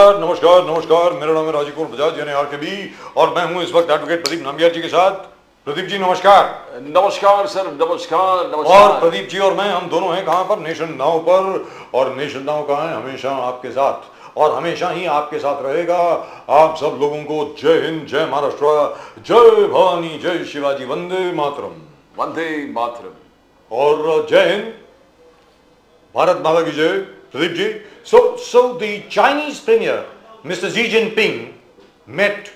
नमस्कार नमस्कार नमस्कार, मेरा नाम है राजीव कुमार बजाज यानी आरकेबी और मैं हूं इस वक्त एडवोकेट प्रदीप नामबियार जी के साथ। प्रदीप जी नमस्कार। नमस्कार सर, नमस्कार नमस्कार। और प्रदीप जी और मैं हम दोनों हैं कहां पर? नेशन नाउ पर। और नेशन नाउ कहां है? हमेशा आपके साथ और हमेशा ही आपके साथ रहेगा। आप सब लोगों को जय हिंद, जय महाराष्ट्र, जय भवानी, जय शिवाजी, वंदे मातरम। वंदे मातरम। और जय हिंद, भारत माता की जय। Pradeep ji, so the Chinese Premier, Mr. Xi Jinping, met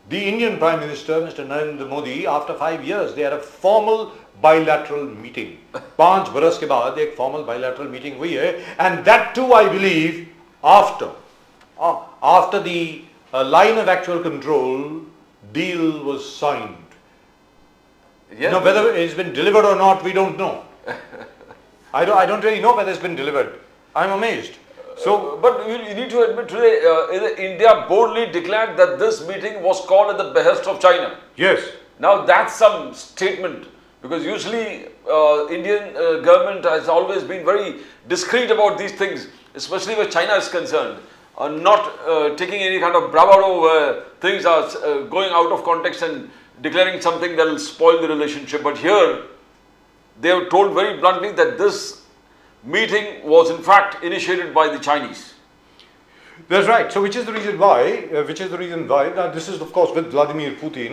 the Indian Prime Minister, Mr. Narendra Modi, after 5 years. They had a formal bilateral meeting. 5 बरस के बाद एक formal bilateral meeting हुई है, and that too, I believe, after the line of actual control deal was signed. Yes. Now, whether it's been delivered or not, we don't know. I don't really know whether it's been delivered. I'm amazed. So, but you need to admit today, India boldly declared that this meeting was called at the behest of China. yes, Now that's some statement, because usually Indian government has always been very discreet about these things, especially where China is concerned, not taking any kind of bravado where things are going out of context and declaring something that will spoil the relationship. But here, they have told very bluntly that this meeting was in fact initiated by the Chinese. that's right. So, which is the reason why, now this is of course with Vladimir Putin,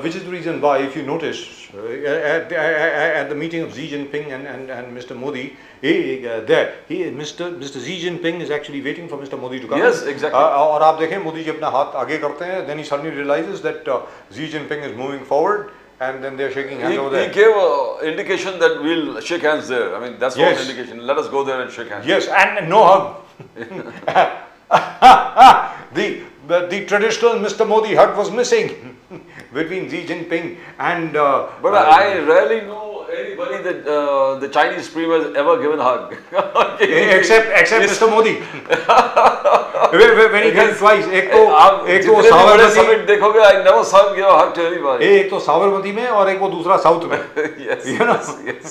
which is the reason why, if you notice, at the meeting of Xi Jinping and Mr. Modi, Mr. Xi Jinping is actually waiting for Mr. Modi to come. Yes, exactly. और आप देखें मोदी जी अपना हाथ आगे करते हैं, then he suddenly realizes that Xi Jinping is moving forward. And then they're shaking hands over there. He gave an indication that we'll shake hands there. I mean, that's Yes. what indication. Let us go there and shake hands. Yes, and no hug. the traditional Mr. Modi hug was missing between Xi Jinping and. But I rarely know anybody that the Chinese premier has ever given a hug. except Mr. Modi. when he came twice. एक तो जितने भी बड़े Sabarmati summit देखोगे, I never saw him give a hug to anybody. एक तो साबरमती में और एक वो दूसरा साउथ में. Yes, You know? yes.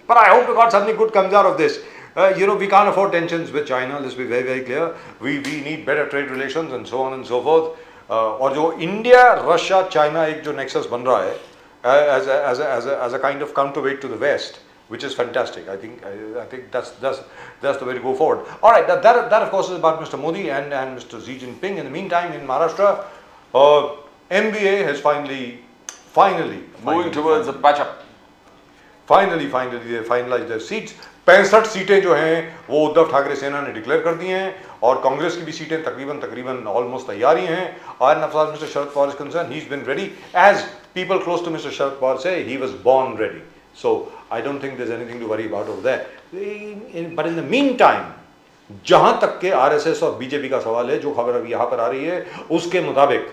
But I hope to God something good comes out of this. We can't afford tensions with China. Let's be very, very clear. We need better trade relations and so on and so forth. और जो India, Russia, China एक जो nexus बन रहा है, as a kind of counterweight to the West, which is fantastic. I think that's the way to go forward. All right, that of course is about Mr. Modi and Mr. Xi Jinping. In the meantime, in Maharashtra, MBA has finally Moving towards a patch-up. Finally they finalise their seats. 65 सीटें जो हैं वो उद्धव ठाकरे सेना ने declare कर दी हैं और कांग्रेस की भी सीटें तकरीबन ऑलमोस्ट तैयार ही हैं। और as far as Mr. Sharad Pawar is concerned, he's been ready. As people close to Mr. Sharad Pawar say, he was born ready. So I don't think there's anything to worry about over there. But in the meantime, जहां तक के RSS और BJP का सवाल है, जो खबर अभी यहाँ पर आ रही है उसके मुताबिक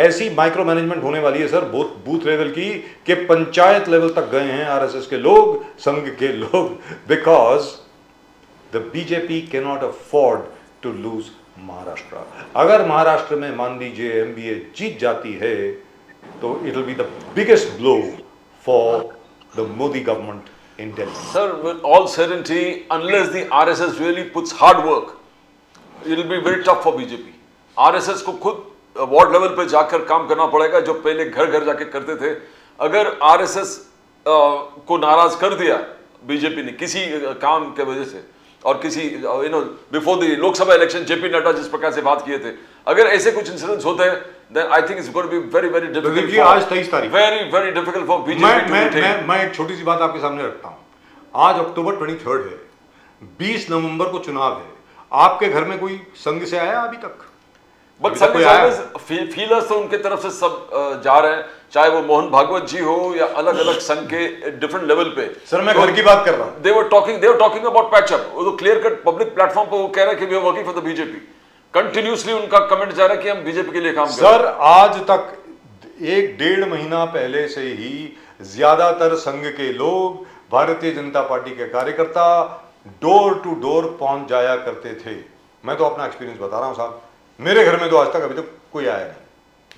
ऐसी माइक्रो मैनेजमेंट होने वाली है सर बूथ लेवल की कि पंचायत लेवल तक गए हैं आरएसएस के लोग, संघ के लोग, because the BJP can not afford to lose Maharashtra. अगर महाराष्ट्र में मान लीजिए एमबीए जीत जाती है तो it will be the biggest blow for the Modi government in Delhi. Sir, with all certainty, unless the RSS really puts hard work, it will be very tough for BJP. RSS को खुद ward level पे जाकर काम करना पड़ेगा, जो पहले घर घर जाके करते थे। अगर आरएसएस को नाराज कर दिया बीजेपी ने किसी काम के वजह से, और किसी before the Lok Sabha election JP Nadda जिस प्रकार से बात किए थे, अगर ऐसे कुछ इंसिडेंट्स होते हैं, then I think it's going to be very very difficult. जी आज 23 तारीख, वेरी डिफिकल्ट फॉर बीजेपी। मैं एक छोटी सी बात आपके सामने रखता हूँ। आज अक्टूबर 23 है, 20 नवंबर को चुनाव है। आपके घर में कोई संघ से आया अभी तक? बट फीलर्स तो उनके तरफ से सब जा रहे हैं, चाहे वो मोहन भागवत जी हो या अलग अलग संघ के डिफरेंट लेवल पे। सर मैं घर की बात कर रहा हूं। They were talking about patch up। वो तो क्लियर कट पब्लिक प्लेटफॉर्म पे वो कह रहे हैं कि we are working for the BJP. Continuously उनका कमेंट जा रहा है कि हम बीजेपी के लिए काम कर रहे हैं। सर आज तक 1-1.5 महीना पहले से ही ज्यादातर संघ के लोग, भारतीय जनता पार्टी के कार्यकर्ता डोर टू डोर पहुंच जाया करते थे। मैं तो अपना एक्सपीरियंस बता रहा हूं साहब, मेरे घर में तो आज तक अभी तक कोई आया नहीं।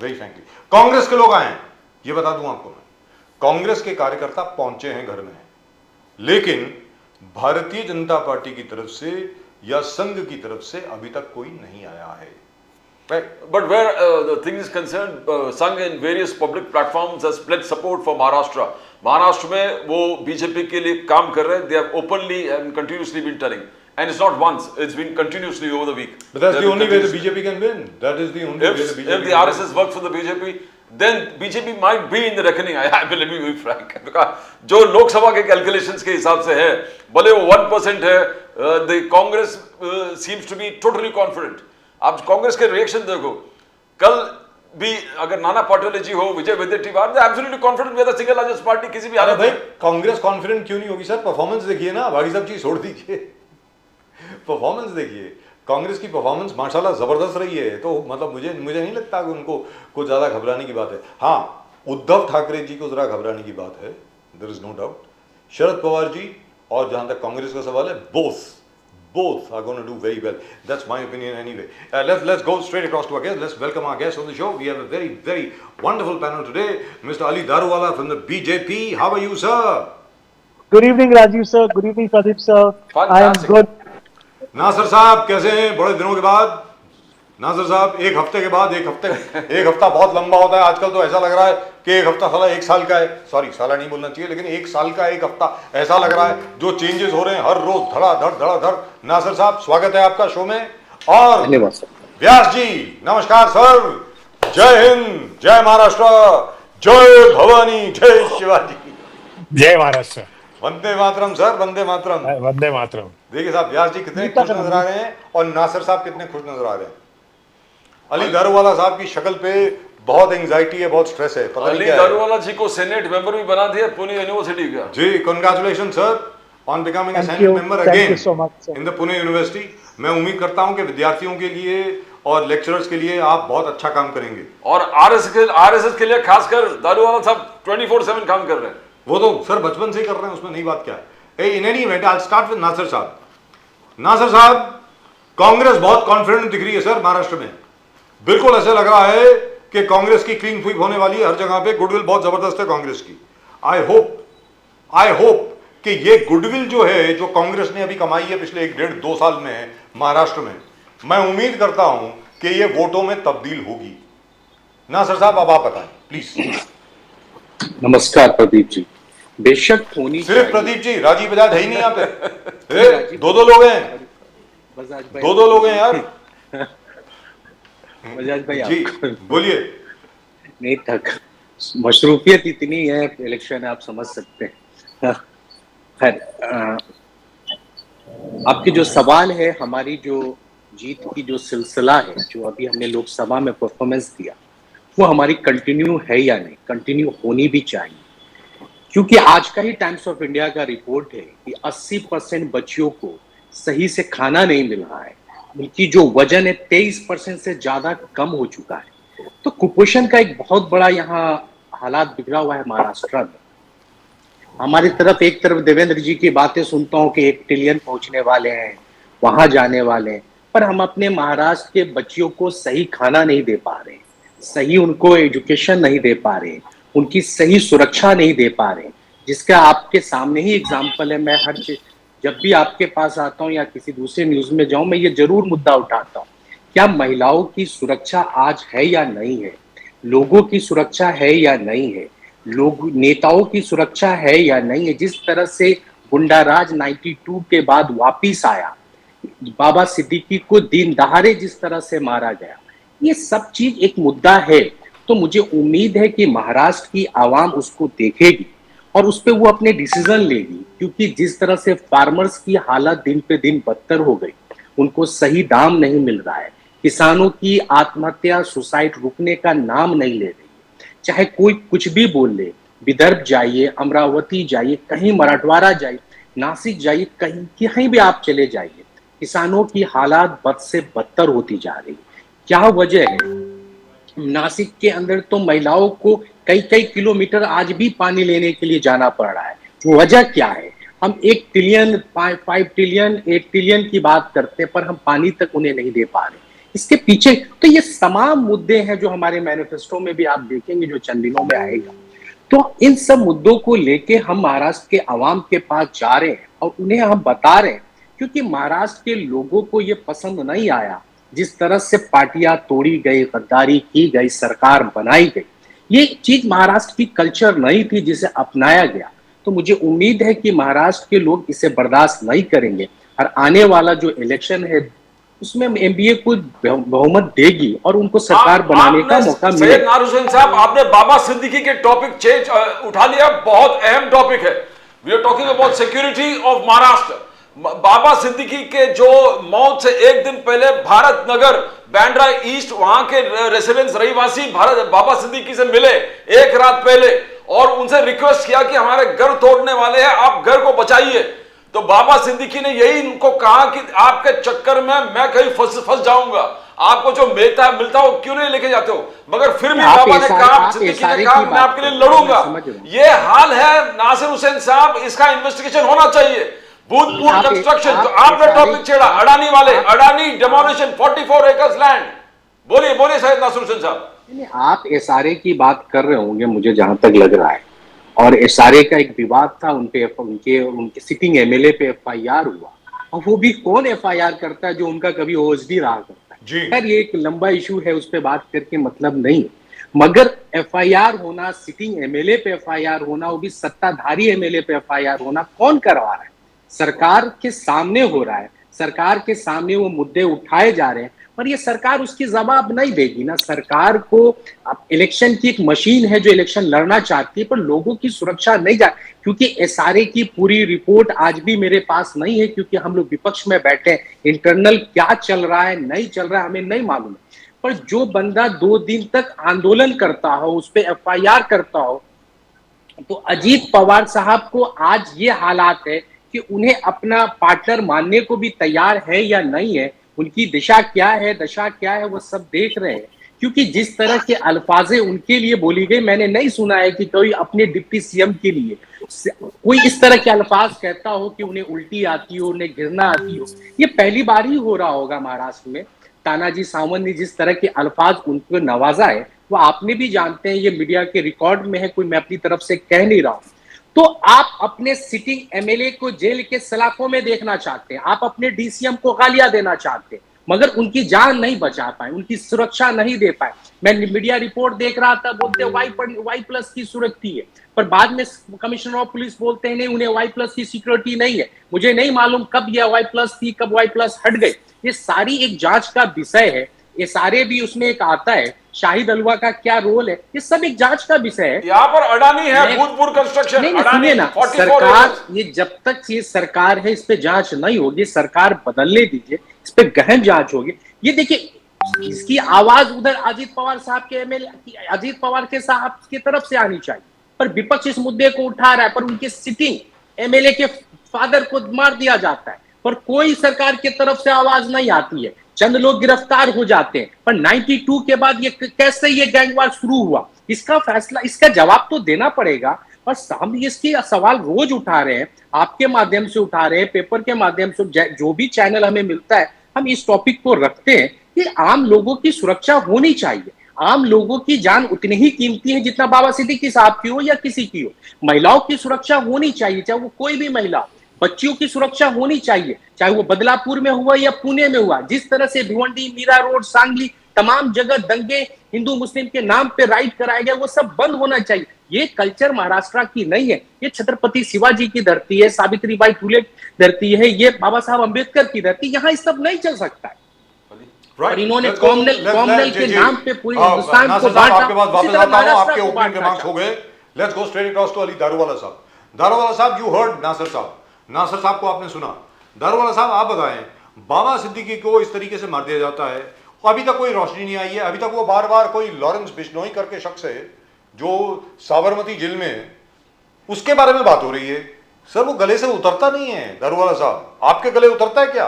वेरी फ्रैंकली कांग्रेस के लोग आए हैं, ये बता दूं आपको मैं, कांग्रेस के कार्यकर्ता पहुंचे हैं घर में, लेकिन भारतीय जनता पार्टी की तरफ से या संघ की तरफ से अभी तक कोई नहीं आया है। But where the thing is concerned, Sangh in various public platforms has pledged support for Maharashtra. Maharashtra में वो बीजेपी के लिए काम कर रहे हैं. They have openly and continuously been telling, and it's not once; it's been continuously over the week. But that's the only way the BJP can win. That is the only way the BJP. If the RSS works for the BJP, then BJP might be in the reckoning. I will be very frank. Because जो लोकसभा के calculations के हिसाब से है, भले वो 1% है, the Congress seems to be totally confident. आप कांग्रेस के रिएक्शन देखो, कल भी अगर नाना पाटोले जी हो, Vijay Wadettiwar, they absolutely confident we are the single largest party किसी भी हालत में। कांग्रेस कॉन्फिडेंट क्यों नहीं होगी सर? परफॉर्मेंस देखिए ना, बाकी सब चीज छोड़ दीजिए, परफॉर्मेंस देखिए। कांग्रेस की परफॉर्मेंस माशाल्लाह जबरदस्त रही है, तो मतलब मुझे नहीं लगता कि उनको कुछ ज्यादा घबराने की बात है। हाँ, उद्धव ठाकरे जी को जरा घबराने की बात है, there is no doubt. Sharad Pawar ji और जहां तक कांग्रेस का सवाल है, both are going to do very well. That's my opinion anyway. Let's go straight across to our guest. Let's welcome our guest on the show. We have a very wonderful panel today. Mr. Ali Daruwala from the BJP. How are you, sir? Good evening, Rajiv sir. Good evening, Pradeep sir. Fantastic. I am good. Nasir साहब कैसे हैं? बड़े दिनों के बाद। नासिर साहब, एक हफ्ते बहुत लंबा होता है। आजकल तो ऐसा लग रहा है कि एक हफ्ता साला एक साल का है। सॉरी, साला नहीं बोलना चाहिए, लेकिन एक साल का एक हफ्ता ऐसा लग रहा है। जो चेंजेस हो रहे हैं हर रोज धड़ाधड़। नासिर साहब, स्वागत है आपका शो में। और धन्यवाद सर। व्यास जी, नमस्कार सर। जय हिंद, जय महाराष्ट्र, जय भवानी, जय शिवाजी, जय महाराष्ट्र। वंदे मातरम सर, वंदे मातरम। वंदे मातरम। देखिए साहब, व्यास जी कितने खुश नजर आ रहे हैं और नासिर साहब कितने खुश नजर आ रहे हैं। अली दारूवाला साहब की शक्ल पे बहुत एंजाइटी है, बहुत स्ट्रेस है। पता नहीं क्या है। अली दारूवाला जी को सेनेट मेंबर भी बना दिया पुणे यूनिवर्सिटी का। जी, congratulation sir on becoming a senate member again in the Pune university. मैं उम्मीद करता हूं कि विद्यार्थियों के लिए और लेक्चरर्स के लिए आप बहुत अच्छा काम करेंगे। और आरएसएस के लिए खासकर दारूवाला साहब 24/7 काम कर रहे हैं। वो तो सर बचपन से ही कर रहे हैं, उसमें नई बात क्या है। In any event I start with Nasir sahab. Nasir साहब, कांग्रेस बहुत कॉन्फिडेंट दिख रही है सर महाराष्ट्र में। बिल्कुल ऐसा लग रहा है कि कांग्रेस की क्लीन स्वीप होने वाली है हर जगह पे। गुडविल बहुत जबरदस्त है कांग्रेस की। आई होप कि ये गुडविल जो है, जो कांग्रेस ने अभी कमाई है पिछले 1.5-2 साल में महाराष्ट्र में, मैं उम्मीद करता हूं कि ये वोटों में तब्दील होगी। नासिर साहब, अब आप बताएं प्लीज। नमस्कार प्रदीप जी। बेशक होनी सिर्फ प्रदीप जी, राजीव बजाज है ही नहीं यहाँ पे। दो लोग हैं, दो लोग हैं यार। बजाज भाई जी बोलिए। नहीं तक मशरूफियत इतनी है इलेक्शन, आप समझ सकते हैं। खैर, आपके जो सवाल है, हमारी जो जीत की जो सिलसिला है, जो अभी हमने लोकसभा में परफॉर्मेंस दिया, वो हमारी कंटिन्यू है या नहीं, कंटिन्यू होनी भी चाहिए। क्योंकि आज का ही टाइम्स ऑफ इंडिया का रिपोर्ट है कि 80% बच्चियों को सही से खाना नहीं मिल रहा है। उनकी जो वजन है 23% से ज्यादा कम हो चुका है। तो कुपोषण का एक बहुत बड़ा यहाँ हालात बिगड़ा हुआ है महाराष्ट्र में। हमारी तरफ एक तरफ देवेंद्र जी की बातें सुनता हूँ कि 1 ट्रिलियन पहुंचने वाले हैं, वहां जाने वाले हैं, पर हम अपने महाराष्ट्र के बच्चियों को सही खाना नहीं दे पा रहे, सही उनको एजुकेशन नहीं दे पा रहे, उनकी सही सुरक्षा नहीं दे पा रहे, जिसका आपके सामने ही एग्जाम्पल है। मैं हर चीज जब भी आपके पास आता हूँ या किसी दूसरे न्यूज में जाऊं, मैं ये जरूर मुद्दा उठाता हूँ, क्या महिलाओं की सुरक्षा आज है या नहीं है, लोगों की सुरक्षा है या नहीं है, लोग नेताओं की सुरक्षा है या नहीं है। जिस तरह से गुंडाराज 92 के बाद वापिस आया, बाबा सिद्दीकी को दिन दहाड़े जिस तरह से मारा गया, ये सब चीज एक मुद्दा है। तो मुझे उम्मीद है कि महाराष्ट्र की आवाम उसको देखेगी और उस पर वो अपने डिसीजन लेगी। क्योंकि जिस तरह से फार्मर्स की हालत दिन पे दिन बदतर हो गई, उनको सही दाम नहीं मिल रहा है, किसानों की आत्महत्या सुसाइड रुकने का नाम नहीं ले रही। चाहे कोई कुछ भी बोल ले, विदर्भ जाइए, अमरावती जाइए, कहीं मराठवाड़ा जाइए, नासिक जाइए, कहीं भी आप चले जाइए, किसानों की हालात बद से बदतर होती जा रही। क्या वजह है? नासिक के अंदर तो महिलाओं को कई किलोमीटर आज भी पानी लेने के लिए जाना पड़ रहा है। वजह क्या है? हम 1 ट्रिलियन 5 ट्रिलियन 8 ट्रिलियन की बात करते हैं, पर हम पानी तक उन्हें नहीं दे पा रहे। इसके पीछे तो ये तमाम मुद्दे हैं जो हमारे मैनिफेस्टो में भी आप देखेंगे, जो चंद दिनों में आएगा। तो इन सब मुद्दों को लेके हम महाराष्ट्र के आवाम के पास जा रहे हैं और उन्हें हम बता रहे हैं क्योंकि महाराष्ट्र के लोगों को ये पसंद नहीं आया जिस तरह से पार्टियां तोड़ी गई, गद्दारी की गई, सरकार बनाई गई। ये चीज महाराष्ट्र की कल्चर नहीं थी जिसे अपनाया गया। तो मुझे उम्मीद है कि महाराष्ट्र के लोग इसे बर्दाश्त नहीं करेंगे और आने वाला जो इलेक्शन है उसमें एनडीए को बहुमत देगी और उनको सरकार बनाने का मौका सैयद मिलेगा। नार हुसैन साहब, आपने बाबा सिद्दीकी के टॉपिक चेंज उठा लिया, बहुत अहम टॉपिक है। We are talking about security of Maharashtra. Baba Siddique के जो मौत से एक दिन पहले भारत नगर बैंड्रा ईस्ट वहां के रेसिडेंस रहीवासी भारत बाबा सिद्दीकी से मिले एक रात पहले और उनसे रिक्वेस्ट किया कि हमारे घर तोड़ने वाले हैं, आप घर को बचाइए। तो बाबा सिद्दीकी ने यही इनको कहा कि आपके चक्कर में मैं कहीं फंस जाऊंगा, आपको जो मिलता है वो क्यों नहीं लेके जाते हो। मगर फिर भी बाबा ने कहा, सिद्दीकी ने कहा मैं आपके लिए लड़ूंगा। ये हाल है नासिर हुसैन साहब, इसका इन्वेस्टिगेशन होना चाहिए। भूतपूर्व कंस्ट्रक्शन जो आपने टॉपिक छेड़ा, अडानी वाले, अडानी डेमोलिशन 44 एकर्स लैंड। बोलिए सैयद नासिर हुसैन साहब। आप एसआरए की बात कर रहे होंगे मुझे जहां तक लग रहा है, और एसआरए का एक विवाद था, उनके सिटिंग एमएलए पे एफआईआर हुआ, और वो भी कौन एफआईआर करता है जो उनका कभी ओएसडी रहा करता है। खैर ये एक लंबा इशू है, उस पर बात करके मतलब नहीं। मगर एफआईआर होना, सिटिंग एमएलए पे एफआईआर होना, वो भी सत्ताधारी एमएलए पे एफआईआर होना, कौन करवा रहा है? सरकार के सामने हो रहा है, सरकार के सामने वो मुद्दे उठाए जा रहे हैं, पर ये सरकार उसकी जवाब नहीं देगी ना। सरकार को इलेक्शन की एक मशीन है जो इलेक्शन लड़ना चाहती है, पर लोगों की सुरक्षा नहीं जा, क्योंकि एसआरए की पूरी रिपोर्ट आज भी मेरे पास नहीं है, क्योंकि हम लोग विपक्ष में बैठे हैं। इंटरनल क्या चल रहा है नहीं चल रहा है हमें नहीं मालूम है। पर जो बंदा 2 दिन तक आंदोलन करता हो, उस पर एफआईआर करता हो, तो अजीत पवार साहब को आज ये हालात है कि उन्हें अपना पार्टनर मानने को भी तैयार है या नहीं है, उनकी दिशा क्या है, दशा क्या है, वो सब देख रहे हैं। क्योंकि जिस तरह के अल्फाजे उनके लिए बोली गई, मैंने नहीं सुना है कि कोई अपने डिप्टी सीएम के लिए कोई इस तरह के अल्फाज कहता हो कि उन्हें उल्टी आती हो, उन्हें गिरना आती हो। ये पहली बार ही हो रहा होगा महाराष्ट्र में। तानाजी सावंत ने जिस तरह के अल्फाज उनको नवाजा है, वो आपने भी जानते हैं, ये मीडिया के रिकॉर्ड में है, कोई मैं अपनी तरफ से कह नहीं रहा हूं। तो आप अपने सिटिंग एमएलए को जेल के सलाखों में देखना चाहते हैं, आप अपने डीसीएम को गालियां देना चाहते हैं, मगर उनकी जान नहीं बचा पाए, उनकी सुरक्षा नहीं दे पाए। मैं मीडिया रिपोर्ट देख रहा था, बोलते Y+ की सिक्योरिटी है, पर बाद में कमिश्नर ऑफ पुलिस बोलते हैं नहीं, उन्हें Y+ की सिक्योरिटी नहीं है। मुझे नहीं मालूम कब यह Y+ थी, कब Y+ हट गई। ये सारी एक जांच का विषय है। ये सारे भी उसमें एक आता है, शाहिद अलवा का क्या रोल है, ये सब एक जांच का विषय है। यहाँ पर अडानी है, भूतपूर्व कंस्ट्रक्शन, सुनिए ना, सरकार, ये जब तक ये सरकार है, इस पे जांच नहीं होगी, सरकार बदलने दीजिए, इस पे गहन जांच होगी। ये देखिए, इसकी आवाज उधर अजीत पवार साहब के एमएलए, अजीत पवार के साहब की तरफ से आनी चाहिए, पर विपक्ष इस मुद्दे को उठा रहा है, पर उनके सिटिंग एमएलए के फादर को मार दिया जाता है, पर कोई सरकार की तरफ से आवाज नहीं आती है। चंद लोग गिरफ्तार हो जाते हैं, पर 92 के बाद ये कैसे ये गैंगवार शुरू हुआ, इसका फैसला, इसका जवाब तो देना पड़ेगा। और हम इसके सवाल रोज उठा रहे हैं, आपके माध्यम से उठा रहे हैं, पेपर के माध्यम से, जो भी चैनल हमें मिलता है, हम इस टॉपिक को रखते हैं कि आम लोगों की सुरक्षा होनी चाहिए। आम लोगों की जान उतनी ही कीमती है जितना बाबा सिद्दीकी साहब की हो या किसी की हो। महिलाओं की सुरक्षा होनी चाहिए, चाहे वो कोई भी महिला। बच्चियों की सुरक्षा होनी चाहिए, चाहे वो बदलापुर में हुआ या पुणे में हुआ। जिस तरह से भिवंडी, मीरा रोड, सांगली, तमाम जगह दंगे हिंदू मुस्लिम के नाम पे राइट कराया गया, वो सब बंद होना चाहिए। ये कल्चर महाराष्ट्र की नहीं है, ये छत्रपति शिवाजी की धरती है, सावित्रीबाई फुले धरती है, ये बाबा साहब अंबेडकर की धरती, यहाँ इस सब नहीं चल सकता है। और इन्होंने कॉमनवेल्थ के नाम पे पूरे हिंदुस्तान को बांटा। आपके ओपनिंग रिमार्क्स हो गए, let's go straight across to Ali Daruwala sahab. Daruwala साहब, यू हर्ड नासिर साहब, नासिर साहब को आपने सुना। दारूवाला साहब, आप बताएं, बाबा सिद्दीकी को इस तरीके से मार दिया जाता है, अभी तक कोई रोशनी नहीं आई है। अभी तक वो बार बार कोई लॉरेंस बिश्नोई करके शख्स है जो साबरमती जेल में है, उसके बारे में बात हो रही है। सर, वो गले से उतरता नहीं है। दारूवाला साहब, आपके गले उतरता है क्या?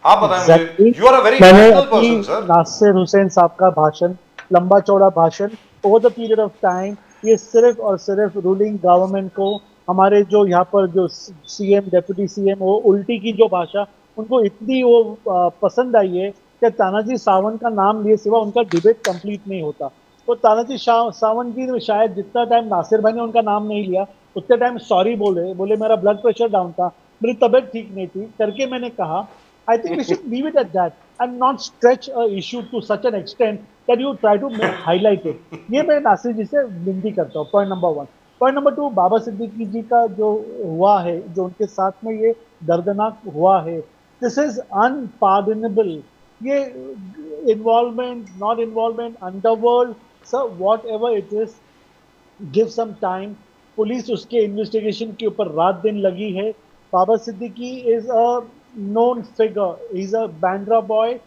आप बताएं मुझे। You are a very emotional person sir. Nasir Hussain sahab का भाषण, लंबा चौड़ा भाषण, over the period of time, ये सिर्फ और सिर्फ रूलिंग गवर्नमेंट को, हमारे जो यहाँ पर जो सीएम, डेप्यूटी सीएम, वो उल्टी की जो भाषा, उनको इतनी वो पसंद आई है कि तानाजी सावंत का नाम लिए सिवा उनका डिबेट कंप्लीट नहीं होता। तो तानाजी सावंत जी शायद जितना टाइम नासिर भाई ने उनका नाम नहीं लिया, उतने टाइम सॉरी बोले मेरा ब्लड प्रेशर डाउन था, मेरी तबीयत ठीक नहीं थी करके मैंने कहा I think we should leave it at that and not stretch a issue to such an extent that you try to highlight it. ये मैं नासिर जी से विनती करता हूँ, point number 1। Point number 2, Baba Siddiqui ji का जो हुआ है, जो उनके साथ में ये दर्दनाक हुआ है, दिस इज अनपार्डनेबल। ये involvement, not involvement, underworld, sir whatever it is, give some time. Police उसके इन्वेस्टिगेशन के ऊपर रात दिन लगी है। Baba Siddique is a known figure, is a Bandra boy.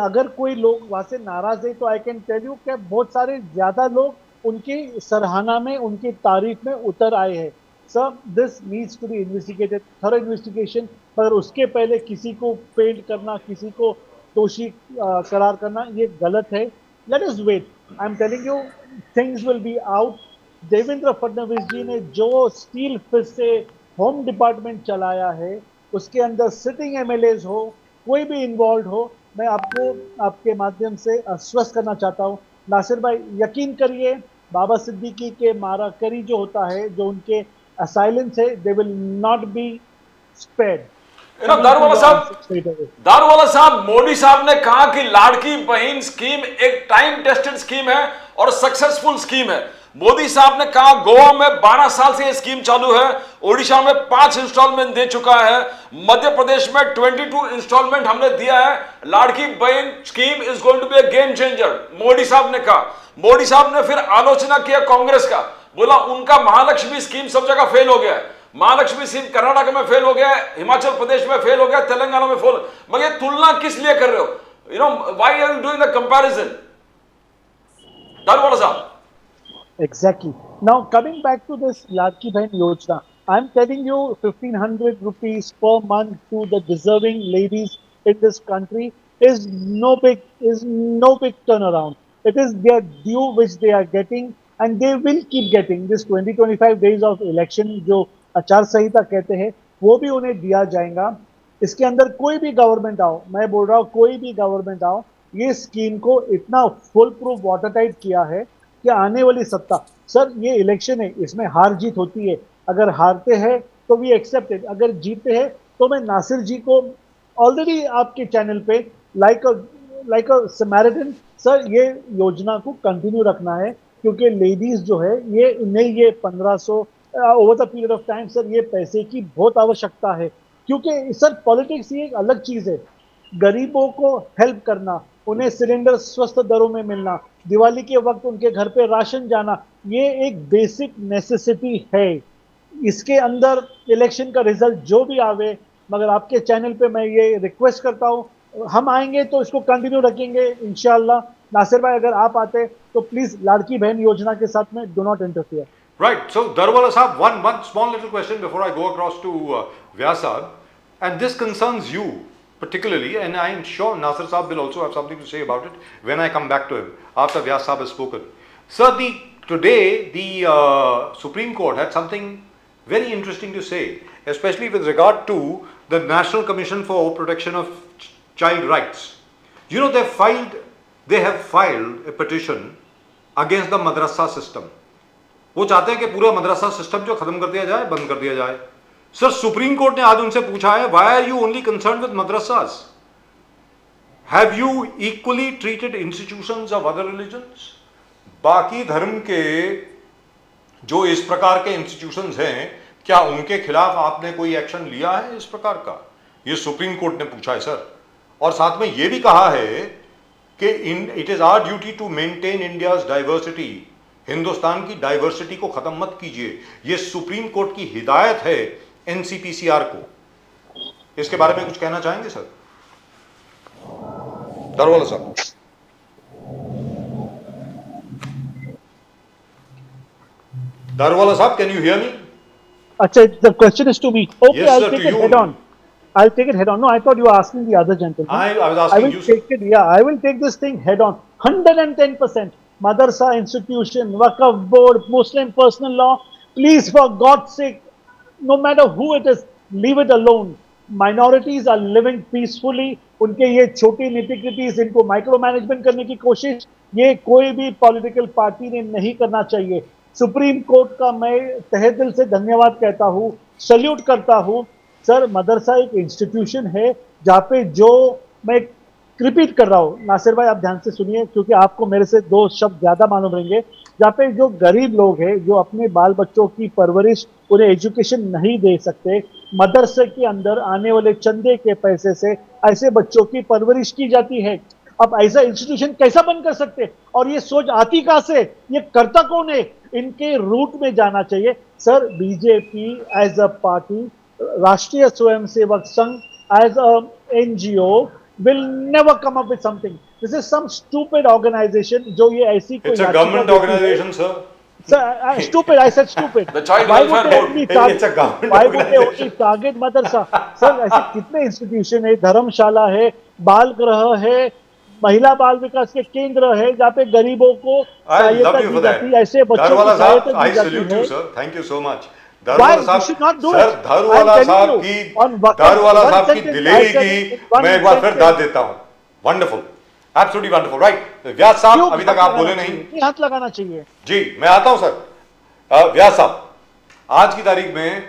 अगर कोई लोग वहां से नाराज है तो आई कैन टेल यू कि बहुत सारे ज्यादा लोग उनकी सराहना में, उनकी तारीफ में उतर आए हैं। Sir this needs to be investigated, thorough investigation. पर उसके पहले किसी को पेंट करना, किसी को दोषी करार करना, ये गलत है। Let us wait, I am telling you things will be out. Devendra Fadnavis ji ने जो स्टील फिस्ट से होम डिपार्टमेंट चलाया है, उसके अंदर सिटिंग एमएलएज हो, कोई भी इन्वॉल्व हो, मैं आपको आपके माध्यम से आश्वस्त करना चाहता हूं, नासिर भाई यकीन करिए, बाबा सिद्दीकी के मारा करी जो होता है, जो उनके असाइलेंस है, they will not be spared. Daruwalla साहब, मोदी साहब ने कहा कि लाड़की बहन स्कीम एक टाइम टेस्टेड स्कीम है और सक्सेसफुल स्कीम है। मोदी साहब ने कहा गोवा में 12 साल से यह स्कीम चालू है, ओडिशा में 5 इंस्टॉलमेंट दे चुका है, मध्य प्रदेश में 22 इंस्टॉलमेंट हमने दिया है। Ladki Bahin scheme is going to be a game changer, Modi sahab ने कहा। मोदी साहब ने फिर आलोचना किया कांग्रेस का, बोला उनका महालक्ष्मी स्कीम सब जगह फेल हो गया है। महालक्ष्मी स्कीम कर्नाटक में फेल हो गया, हिमाचल प्रदेश में फेल हो गया, तेलंगाना में फेल। मगर तुलना किस लिए कर रहे हो? You know why are you doing the comparison? Daruwala sahab, Exactly. Now coming back to this Ladki Bahin Yojana, I'm telling you 1500 rupees per month to the deserving ladies in this country is no big turnaround. It is their due which they are getting and they will keep getting. This 20-25 days of election जो आचार संहिता कहते हैं, वो भी उन्हें दिया जाएगा। इसके अंदर कोई भी गवर्नमेंट आओ, मैं बोल रहा हूँ कोई भी गवर्नमेंट आओ, ये स्कीम को इतना फुल प्रूफ वाटर टाइट किया है कि आने वाली सत्ता, सर ये इलेक्शन है, इसमें हार जीत होती है। अगर हारते हैं तो वी एक्सेप्टेड, अगर जीतते हैं तो मैं नासिर जी को ऑलरेडी आपके चैनल पे लाइक अ समैरिटन, सर ये योजना को कंटिन्यू रखना है, क्योंकि लेडीज जो है ये नहीं, ये 1500 over the period of time, sir ये पैसे की बहुत आवश्यकता है। क्योंकि सर पॉलिटिक्स ये एक अलग चीज है, गरीबों को हेल्प करना, उन्हें सिलेंडर स्वस्थ दरों में मिलना, दिवाली के वक्त उनके घर पे राशन जाना, ये एक बेसिक नेसेसिटी है। इसके अंदर इलेक्शन का रिजल्ट जो भी आवे, मगर आपके चैनल पे मैं ये रिक्वेस्ट करता हूँ, हम आएंगे तो इसको कंटिन्यू रखेंगे इंशाल्लाह। नासिर भाई अगर आप आते तो प्लीज लाड़की बहन योजना के साथ में do not interfere. Right. So, Darwala Saab, one small little question before I go across to Vyas Saab, and this concerns you particularly, and I am sure Nasir Saab will also have something to say about it when I come back to him after Vyas Saab has spoken. Sir, today the Supreme Court had something very interesting to say, especially with regard to the National Commission for Protection of Child Rights. You know, they have filed a petition against the madrasa system. वो चाहते हैं कि पूरा मदरसा system जो खत्म कर दिया जाए, बंद कर दिया जाए। सर सुप्रीम कोर्ट ने आज उनसे पूछा है, why are you only concerned with madrasas? Have you equally treated institutions of other religions? बाकी धर्म के जो इस प्रकार के इंस्टीट्यूशंस हैं, क्या उनके खिलाफ आपने कोई एक्शन लिया है इस प्रकार का? ये सुप्रीम कोर्ट ने पूछा है सर। और साथ में ये भी कहा है कि it is our duty to maintain India's diversity. Hindustan की डाइवर्सिटी को खत्म मत कीजिए, ये सुप्रीम कोर्ट की हिदायत है एनसीपीसीआर को। इसके बारे में कुछ कहना चाहेंगे सर? दारूवाला साहब। दारूवाला साहब, कैन यू हियर मी? अच्छा, the question is to me. Okay, Yes, I'll sir, take to it you. head on. I'll take it head on. No, I thought you were asking the other gentleman. I was asking I will you, sir. take it. Yeah, I will take this thing head on. 110%. Madrasa institution, Waqf board, Muslim personal law. Please, for God's sake, no matter who it is, leave it alone. Minorities are living peacefully. उनके ये छोटी nitty-gritties, इनको micro management करने की कोशिश ये कोई भी पॉलिटिकल पार्टी ने नहीं करना चाहिए। सुप्रीम कोर्ट का मैं तहे दिल से धन्यवाद कहता हूँ, सल्यूट करता हूँ। सर मदरसा एक इंस्टीट्यूशन है जहाँ पे जो मैं रिपीट कर रहा हूँ, नासिर भाई आप ध्यान से सुनिए क्योंकि आपको मेरे से दो शब्द ज्यादा मालूम रहेंगे, जहाँ पे जो गरीब लोग हैं जो अपने बाल बच्चों की परवरिश उन्हें एजुकेशन नहीं दे सकते, मदरसे के अंदर आने वाले चंदे के पैसे से ऐसे बच्चों की परवरिश की जाती है। अब ऐसा इंस्टीट्यूशन कैसा बंद कर सकते? और ये सोच आती कहां से? ये करता कौन है? इनके रूट में जाना चाहिए। Sir BJP as a party, Rashtriya Swayamsevak Sangh as a NGO will never come up with something. This is some stupid organization जो ये ऐसी कोई It's a government organization, sir. Sir, stupid. I said stupid. The Child Why Welfare would they Board. only It's a government why would they organization. only target Madrasa? Sir ऐसे कितने institution है, धर्मशाला है, बाल गृह है, महिला बाल विकास के केंद्र है जहाँ पे गरीबों को I सहायता love you दी for जाती that. है, ऐसे बच्चों दारूवाला को साहब, सहायता I दी जाती salute है। you, sir. Thank you so much. Why? Daruwalla You should not do sir it. Daruwalla I'm telling साहब you, की on one साहब की sentence, दिलेरी I said की in one मैं एक बार फिर sentence. दाद देता हूँ। Wonderful, absolutely wonderful, right. Vyas साहब क्यों अभी तक हाथ आप लगाना बोले चाहिए? नहीं। क्यों हाथ लगाना चाहिए? जी मैं आता हूं सर। व्यास साहब, आज की तारीख में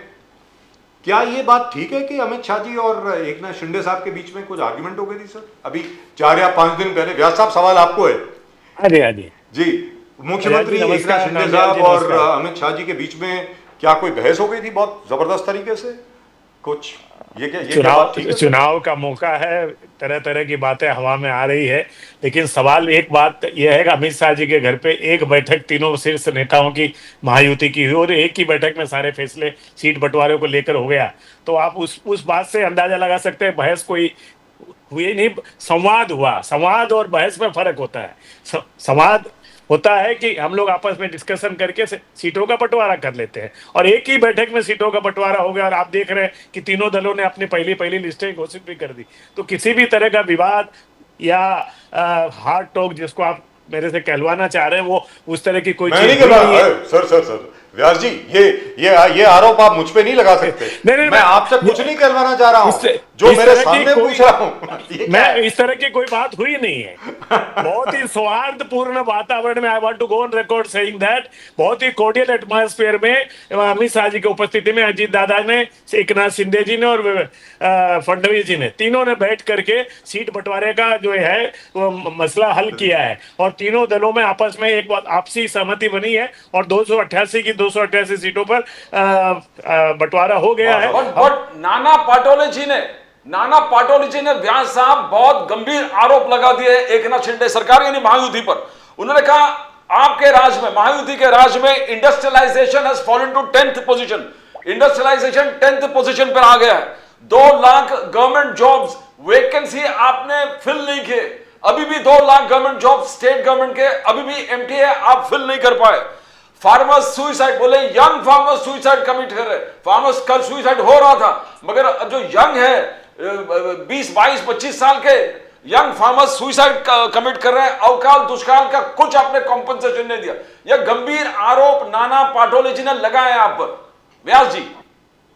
क्या ये बात ठीक है कि अमित शाह जी और एकनाथ शिंदे साहब के बीच में कुछ आर्ग्यूमेंट हो गई थी सर अभी 4 या 5 दिन पहले? व्यास साहब सवाल आपको है। अरे अरे जी, मुख्यमंत्री नमस्कार, एकनाथ शिंदे नमस्कार साहब जी, और नमस्कार। अमित शाह जी के बीच में क्या कोई बहस हो गई थी बहुत जबरदस्त तरीके से? कुछ ये क्या बात ठीक है? चुनाव का मौका है, तरह तरह की बातें हवा में आ रही है, लेकिन सवाल एक बात यह है कि अमित शाह जी के घर पे एक बैठक तीनों शीर्ष नेताओं की महायुति की हुई और एक ही बैठक में सारे फैसले सीट बंटवारे को लेकर हो गया। तो आप उस बात से अंदाजा लगा सकते हैं बहस कोई हुई नहीं, संवाद हुआ। संवाद और बहस में फर्क होता है। संवाद होता है कि हम लोग आपस में डिस्कशन करके सीटों का बंटवारा कर लेते हैं, और एक ही बैठक में सीटों का बंटवारा हो गया और आप देख रहे हैं कि तीनों दलों ने अपनी पहली लिस्टें घोषित भी कर दी। तो किसी भी तरह का विवाद या हार्ड टॉक जिसको आप मेरे से कहलवाना चाह रहे हैं वो उस तरह की कोई मैं चीज नहीं कहला नहीं है। सर व्यास जी, ये आरोप आप मुझ पे नहीं लगा सकते। नहीं, मैं आपसे कुछ नहीं कहलवाना चाह रहा हूं, जो इस मेरे तरह की सामने कोई- पूछ रहा हूं। मैं इस तरह की कोई बात हुई नहीं है। बहुत ही सौहार्दपूर्ण वातावरण में, I want to go on record saying that, बहुत ही कोर्डियल एटमॉस्फेयर में अमित शाह जी की उपस्थिति में अजीत दादा ने, एकनाथ शिंदे जी ने और फडणवीस जी ने, तीनों ने बैठ करके सीट बंटवारे का जो है वो मसला हल किया है और तीनों दलों में आपस में एक बात आपसी सहमति बनी है और 288 की 288 सीटों पर बंटवारा हो गया है। बट नाना पाटोले जी ने व्यास साहब बहुत गंभीर आरोप लगा दिए एकनाथ शिंदे सरकार यानी महायुति पर। उन्होंने कहा आपके राज में, महायुति के राज में industrialisation has fallen to 10th position. Industrialisation 10th position पर आ गया है। 2 लाख गवर्नमेंट जॉब्स वैकेंसी आपने फिल नहीं किए। अभी भी 2 lakh government job state government के अभी भी एम्प्टी है, आप फिल नहीं कर पाए। फार्मर्स सुइसाइड, बोले यंग फार्मर्स सुइसाइड कमिट कर रहे। फार्मर्स कल सुइसाइड हो रहा था, मगर जो यंग है 20, 22, 25 साल के यंग फार्मर्स सुइसाइड कमिट कर रहे हैं। अवकाल दुष्काल का कुछ आपने कॉम्पनसेशन नहीं दिया। यह गंभीर आरोप नाना पाटोले जी ने लगाए आप पर। व्यास जी,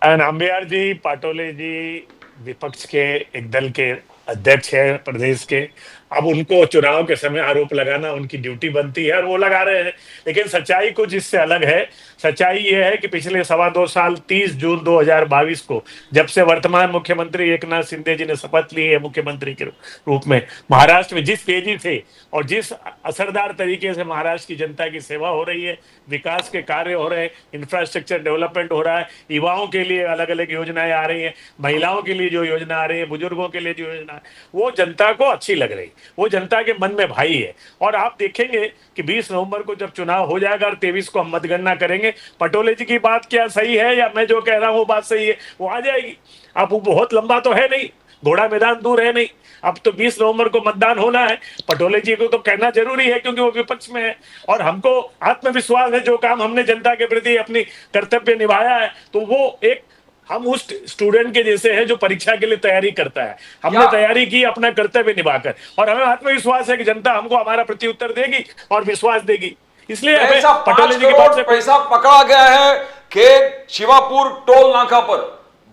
अंबियार जी, पाटोले जी विपक्ष के एक दल के अध्यक्ष है प्रदेश के। अब उनको चुनाव के समय आरोप लगाना उनकी ड्यूटी बनती है और वो लगा रहे हैं, लेकिन सच्चाई कुछ इससे अलग है। सच्चाई ये है कि पिछले 2.25 साल 30 जून 2022 को जब से वर्तमान मुख्यमंत्री एकनाथ शिंदे जी ने शपथ ली है मुख्यमंत्री के रूप में, महाराष्ट्र में जिस तेजी से और जिस असरदार तरीके से महाराष्ट्र की जनता की सेवा हो रही है, विकास के कार्य हो रहे हैं, इंफ्रास्ट्रक्चर डेवलपमेंट हो रहा है, युवाओं के लिए अलग अलग योजनाएं आ रही हैं, महिलाओं के लिए जो योजना आ रही है, बुजुर्गों के लिए जो योजना है, वो जनता को अच्छी लग रही, वो जनता के मन में भाई है। और आप देखेंगे कि 20 नवंबर को जब चुनाव हो जाएगा और 23 को हम मतगणना करेंगे, पटोले जी की बात क्या सही है या मैं जो कह रहा हूं वो बात सही है, वो आ जाएगी। अब वो बहुत लंबा तो है नहीं, घोड़ा मैदान दूर है नहीं। अब तो 20 नवंबर को मतदान होना है। पटोले जी को तो कहना जरूरी है क्योंकि वो विपक्ष में है और हमको आत्मविश्वास है जो काम हमने जनता के प्रति अपनी कर्तव्य निभाया है, तो वो एक हम उस स्टूडेंट के जैसे हैं जो परीक्षा के लिए तैयारी करता है। हमने तैयारी की अपना कर्तव्य निभाकर और हमें आत्मविश्वास है कि जनता हमको हमारा प्रत्युत्तर देगी और विश्वास देगी। इसलिए हमें पटोले जी की बात से पैसा पकड़ा गया है कि शिवापुर टोल नाका पर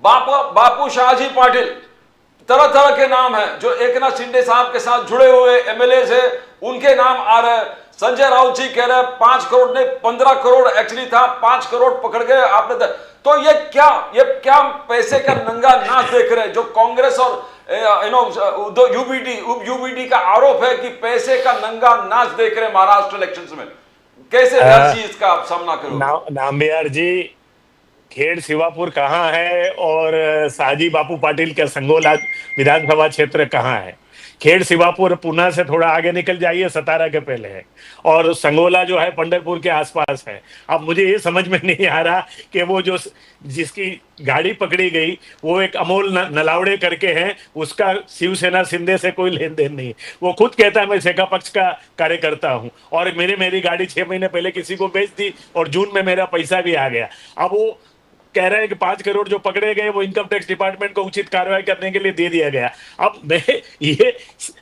बापू शाहजी पाटिल, तरह तरह के नाम हैं जो एकनाथ शिंदे साहब के साथ जुड़े हुए एमएलए है, उनके नाम आ रहे हैं। संजय राउत जी कह रहे हैं 5 करोड़ नहीं 15 करोड़ एक्चुअली था, 5 करोड़ पकड़ गए आपने। तो ये क्या पैसे का नंगा नाच देख रहे हैं जो कांग्रेस और यूबीडी का आरोप है कि पैसे का नंगा नाच देख रहे हैं महाराष्ट्र इलेक्शंस में। कैसे इसका आप सामना करोगे? नाम्बियार जी, खेड़ शिवापुर कहाँ है और साजी बापू पाटिल का संगोला विधानसभा क्षेत्र कहाँ है? खेड़ शिवापुर पुणे से थोड़ा आगे निकल जाइए, सतारा के पहले है, और संगोला जो है पंढरपुर के आसपास है। अब मुझे ये समझ में नहीं आ रहा कि वो जो जिसकी गाड़ी पकड़ी गई वो एक अमोल नलावड़े करके हैं, उसका शिवसेना शिंदे से कोई लेन देन नहीं। वो खुद कहता है मैं सेका पक्ष का कार्यकर्ता हूं और मेरी गाड़ी 6 महीने पहले किसी को बेच दी और जून में मेरा पैसा भी आ गया। अब वो कह रहे हैं कि 5 करोड़ जो पकड़े गए वो इनकम टैक्स डिपार्टमेंट को उचित कार्रवाई करने के लिए दे दिया गया। अब मैं ये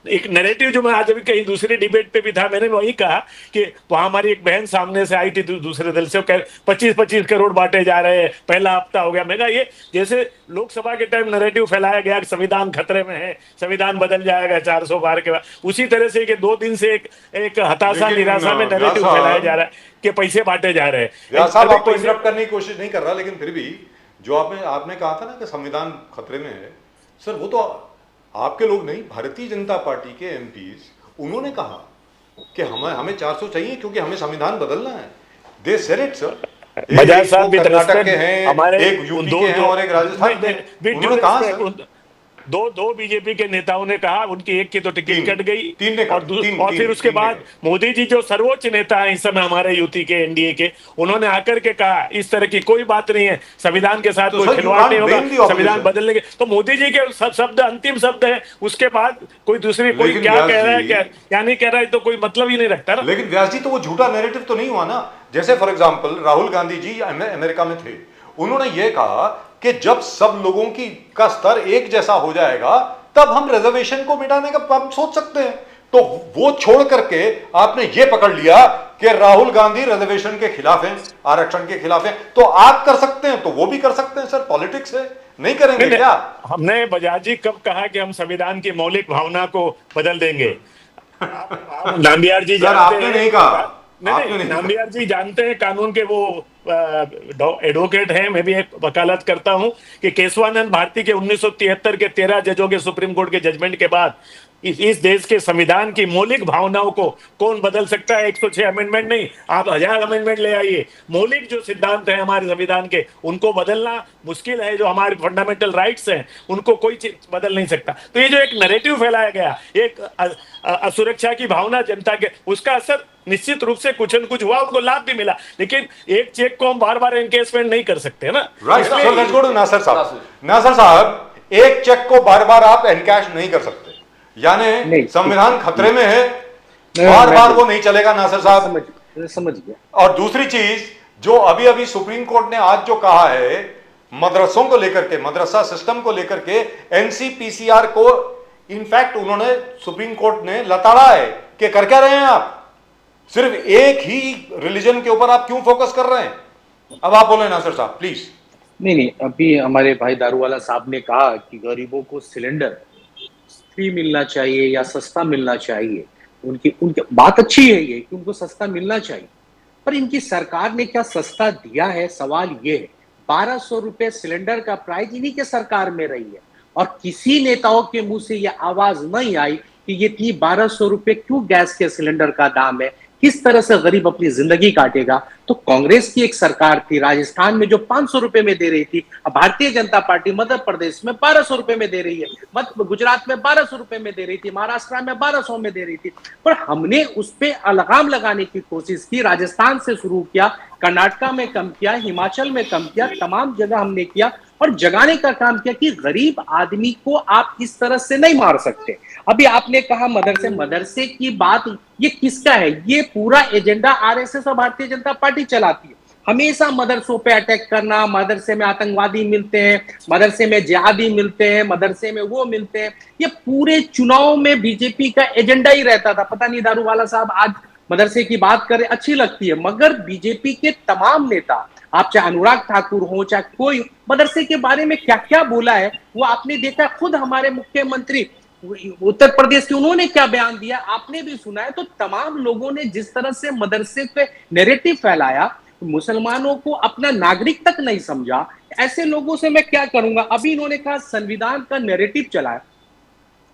एक नैरेटिव जो मैं आज अभी कहीं दूसरी डिबेट पे भी था, मैंने वही कहा कि वहां हमारी एक बहन सामने से आई थी दूसरे दल से, 25-25 करोड़ बांटे जा रहे हैं, पहला हफ्ता हो गया। मैं कहा ये जैसे लोकसभा के टाइम नैरेटिव फैलाया गया कि संविधान खतरे में है, संविधान बदल जाएगा 400 बार के बाद, उसी तरह से 2 दिन से एक हताशा निराशा में नैरेटिव फैलाया जा रहा है कि पैसे बांटे जा रहे हैं। साहब आपको इंटरप्ट करने की कोशिश नहीं कर रहा, लेकिन फिर भी जो आपने कहा था ना कि संविधान खतरे में है, सर वो तो आपके लोग नहीं, भारतीय जनता पार्टी के एमपीज उन्होंने कहा कि हमें 400 चाहिए क्योंकि हमें संविधान बदलना है। They said it sir. Bajaj साहब भी कर्नाटक के हैं, हमारे एक यूपी के हैं और एक राजस्थान के। उन्होंने कहा सर दो बीजेपी के नेताओं ने कहा, उनकी एक की तो टिकट कट गई और फिर उसके बाद मोदी जी जो सर्वोच्च नेता है इस समय हमारे यूपी के एनडीए के, उन्होंने आकर के कहा इस तरह की कोई बात नहीं है, संविधान के साथ कोई खिलवाड़ नहीं होगा, संविधान बदलने के। तो मोदी जी के शब्द अंतिम शब्द है, उसके बाद कोई दूसरी कोई क्या कह रहा है क्या नहीं कह रहा है तो कोई मतलब ही नहीं रखता ना। लेकिन व्यास जी तो वो झूठा नैरेटिव तो नहीं हुआ ना। जैसे for example Rahul Gandhi ji America में थे, उन्होंने ये कहा कि जब सब लोगों का स्तर एक जैसा हो जाएगा तब हम रिजर्वेशन को मिटाने का हम सोच सकते हैं। तो वो छोड़ करके आपने ये पकड़ लिया कि राहुल गांधी रिजर्वेशन के खिलाफ हैं, आरक्षण के खिलाफ हैं, तो आप कर सकते हैं तो वो भी कर सकते हैं। सर पॉलिटिक्स है, नहीं करेंगे क्या? हमने बजाज जी कब कहा कि हम संविधान की मौलिक भावना को बदल देंगे? नाम्बियार जी आपने नहीं कहा। नहीं, नाम्बियार जी जानते हैं कानून के वो एडवोकेट हैं, मैं भी एक वकालत करता हूं कि केशवानंद भारती के 1973 के 13 जजों के सुप्रीम कोर्ट के जजमेंट के बाद इस देश के संविधान की मौलिक भावनाओं को कौन बदल सकता है? 106 अमेंडमेंट नहीं, आप 1000 अमेंडमेंट ले आइए, मौलिक जो सिद्धांत है हमारे संविधान के उनको बदलना मुश्किल है। जो हमारे फंडामेंटल राइट्स हैं उनको कोई चीज बदल नहीं सकता। तो ये जो एक नैरेटिव फैलाया गया, एक असुरक्षा की भावना जनता के, उसका असर निश्चित रूप से कुछ न कुछ हुआ, उनको लाभ भी मिला, लेकिन एक चेक को हम बार बार एनकेसमेंट नहीं कर सकते ना। नासर साहब, एक चेक को बार बार आप एनकैश नहीं कर सकते, यानी संविधान खतरे में है, बार बार वो नहीं चलेगा। नासर साहब समझ गया। और दूसरी चीज जो अभी अभी सुप्रीम कोर्ट ने आज जो कहा है मदरसों को लेकर के, मदरसा सिस्टम को लेकर के, एनसीपीसीआर को इनफैक्ट उन्होंने सुप्रीम कोर्ट ने लताड़ा है कि कर क्या रहे हैं आप, सिर्फ एक ही रिलीजन के ऊपर आप क्यों फोकस कर रहे हैं? अब आप बोले नासर साहब प्लीज। नहीं, अभी हमारे भाई दारूवाला साहब ने कहा कि गरीबों को सिलेंडर फ्री मिलना चाहिए या सस्ता मिलना चाहिए। उनकी बात अच्छी है ये कि उनको सस्ता मिलना चाहिए, पर इनकी सरकार ने क्या सस्ता दिया है? सवाल ये है। 1200 रुपए सिलेंडर का प्राइस इन्हीं के सरकार में रही है और किसी नेताओं के मुंह से यह आवाज नहीं आई कि ये इतनी 1200 रुपए क्यों गैस के सिलेंडर का दाम है, किस तरह से गरीब अपनी जिंदगी काटेगा। तो कांग्रेस की एक सरकार थी राजस्थान में जो 500 रुपए में दे रही थी, अब भारतीय जनता पार्टी मध्य प्रदेश में 1200 रुपए में दे रही है, गुजरात में 1200 रुपए में दे रही थी, महाराष्ट्र में 1200 में दे रही थी। पर हमने उस पर अलगाम लगाने की कोशिश की, राजस्थान से शुरू किया, कर्नाटक में कम किया, हिमाचल में कम किया, तमाम जगह हमने किया और जगाने का काम किया कि गरीब आदमी को आप इस तरह से नहीं मार सकते। अभी आपने कहा मदरसे की बात, ये किसका है? ये पूरा एजेंडा आरएसएस और भारतीय जनता पार्टी चलाती है। हमेशा मदरसों पे अटैक करना, मदरसे में आतंकवादी मिलते हैं, मदरसे में जिहादी मिलते हैं, मदरसे में वो मिलते हैं, ये पूरे चुनाव में बीजेपी का एजेंडा ही रहता था। पता नहीं दारूवाला साहब आज मदरसे की बात करें, अच्छी लगती है, मगर बीजेपी के तमाम नेता, आप चाहे अनुराग ठाकुर हो चाहे कोई, मदरसे के बारे में क्या क्या बोला है वो आपने देखा। खुद हमारे मुख्यमंत्री उत्तर प्रदेश के उन्होंने क्या बयान दिया आपने भी सुना है। तो तमाम लोगों ने जिस तरह से मदरसे पे नैरेटिव फैलाया मुसलमानों को अपना नागरिक तक नहीं समझा, ऐसे लोगों से मैं क्या करूंगा। अभी इन्होंने कहा संविधान का नैरेटिव चलाया,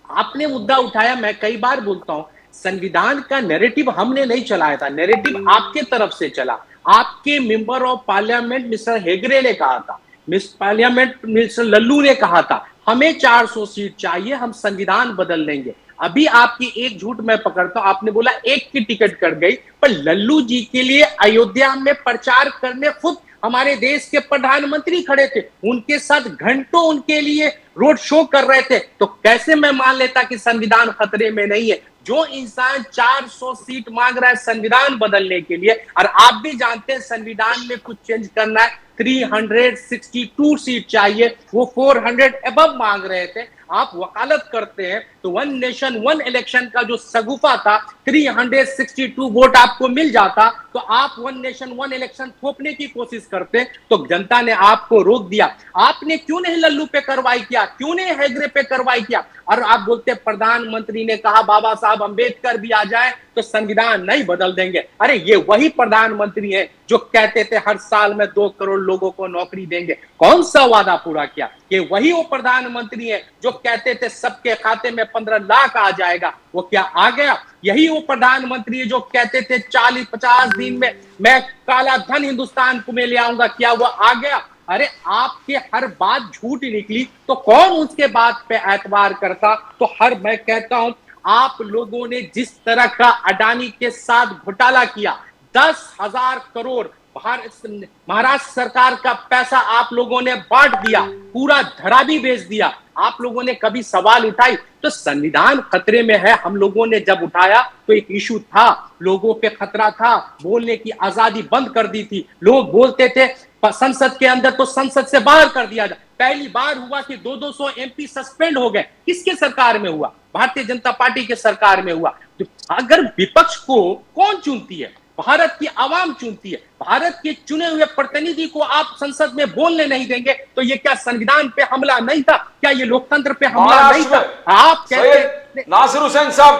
आपने मुद्दा उठाया, मैं कई बार बोलता हूं संविधान का नैरेटिव हमने नहीं चलाया था, नैरेटिव आपके तरफ से चला। आपके member of parliament mister Hegde ने कहा था, मिस पार्लियामेंट मिस्टर लल्लू ने कहा था हमें 400 सीट चाहिए, हम संविधान बदल देंगे। अभी आपकी एक झूठ मैं पकड़ता हूं, आपने बोला एक की टिकट कट गई, पर लल्लू जी के लिए अयोध्या में प्रचार करने खुद हमारे देश के प्रधानमंत्री खड़े थे, उनके साथ घंटों उनके लिए रोड शो कर रहे थे। तो कैसे मैं मान लेता कि संविधान खतरे में नहीं है। जो इंसान 400 सीट मांग रहा है संविधान बदलने के लिए, और आप भी जानते हैं संविधान में कुछ चेंज करना है, 362 सीट चाहिए, वो 400 अबव मांग रहे थे। आप वकालत करते हैं तो वन नेशन वन इलेक्शन का जो सगुफा था 362 वोट आपको मिल जाता, तो आप वन नेशन वन इलेक्शन थोपने की कोशिश करते, तो जनता ने आपको रोक दिया। आपने क्यों नहीं लल्लू पे कार्रवाई किया, क्यों नहीं हेगड़े पे कार्रवाई किया? और आप बोलते प्रधानमंत्री ने कहा बाबा साहब अंबेडकर भी आ जाए तो संविधान नहीं बदल देंगे। अरे ये वही प्रधानमंत्री है जो कहते थे हर साल में 2 करोड़ लोगों को नौकरी देंगे, कौन सा वादा पूरा किया? ये वही वो प्रधानमंत्री है जो कहते थे सबके खाते में 15 लाख आ जाएगा, वो क्या आ गया? यही वो प्रधानमंत्री है जो कहते थे 40-50 दिन में मैं काला धन हिंदुस्तान को में ले आऊंगा, क्या वो आ गया? अरे आपके हर बात झूठ निकली तो कौन उसके बात पे एतबार करता? तो मैं कहता हूं आप लोगों ने जिस तरह का अडानी के साथ घोटाला किया, 10,000 करोड़ महाराष्ट्र सरकार का पैसा आप लोगों ने बांट दिया, पूरा धरा भी बेच दिया, आप लोगों ने कभी सवाल उठाई? तो संविधान खतरे में है, हम लोगों ने जब उठाया तो एक इशू था, लोगों पे खतरा था, बोलने की आजादी बंद कर दी थी, लोग बोलते थे संसद के अंदर तो संसद से बाहर कर दिया जाए। पहली बार हुआ कि 200 एमपी सस्पेंड हो गए, किसके सरकार में हुआ? भारतीय जनता पार्टी के सरकार में हुआ। तो अगर विपक्ष को कौन चुनती है? भारत की आवाम चुनती है। भारत के चुने हुए प्रतिनिधि को आप संसद में बोलने नहीं देंगे तो ये क्या संविधान पे हमला नहीं था? क्या ये लोकतंत्र पे हमला नहीं था? आप कहते नासिर हुसैन साहब,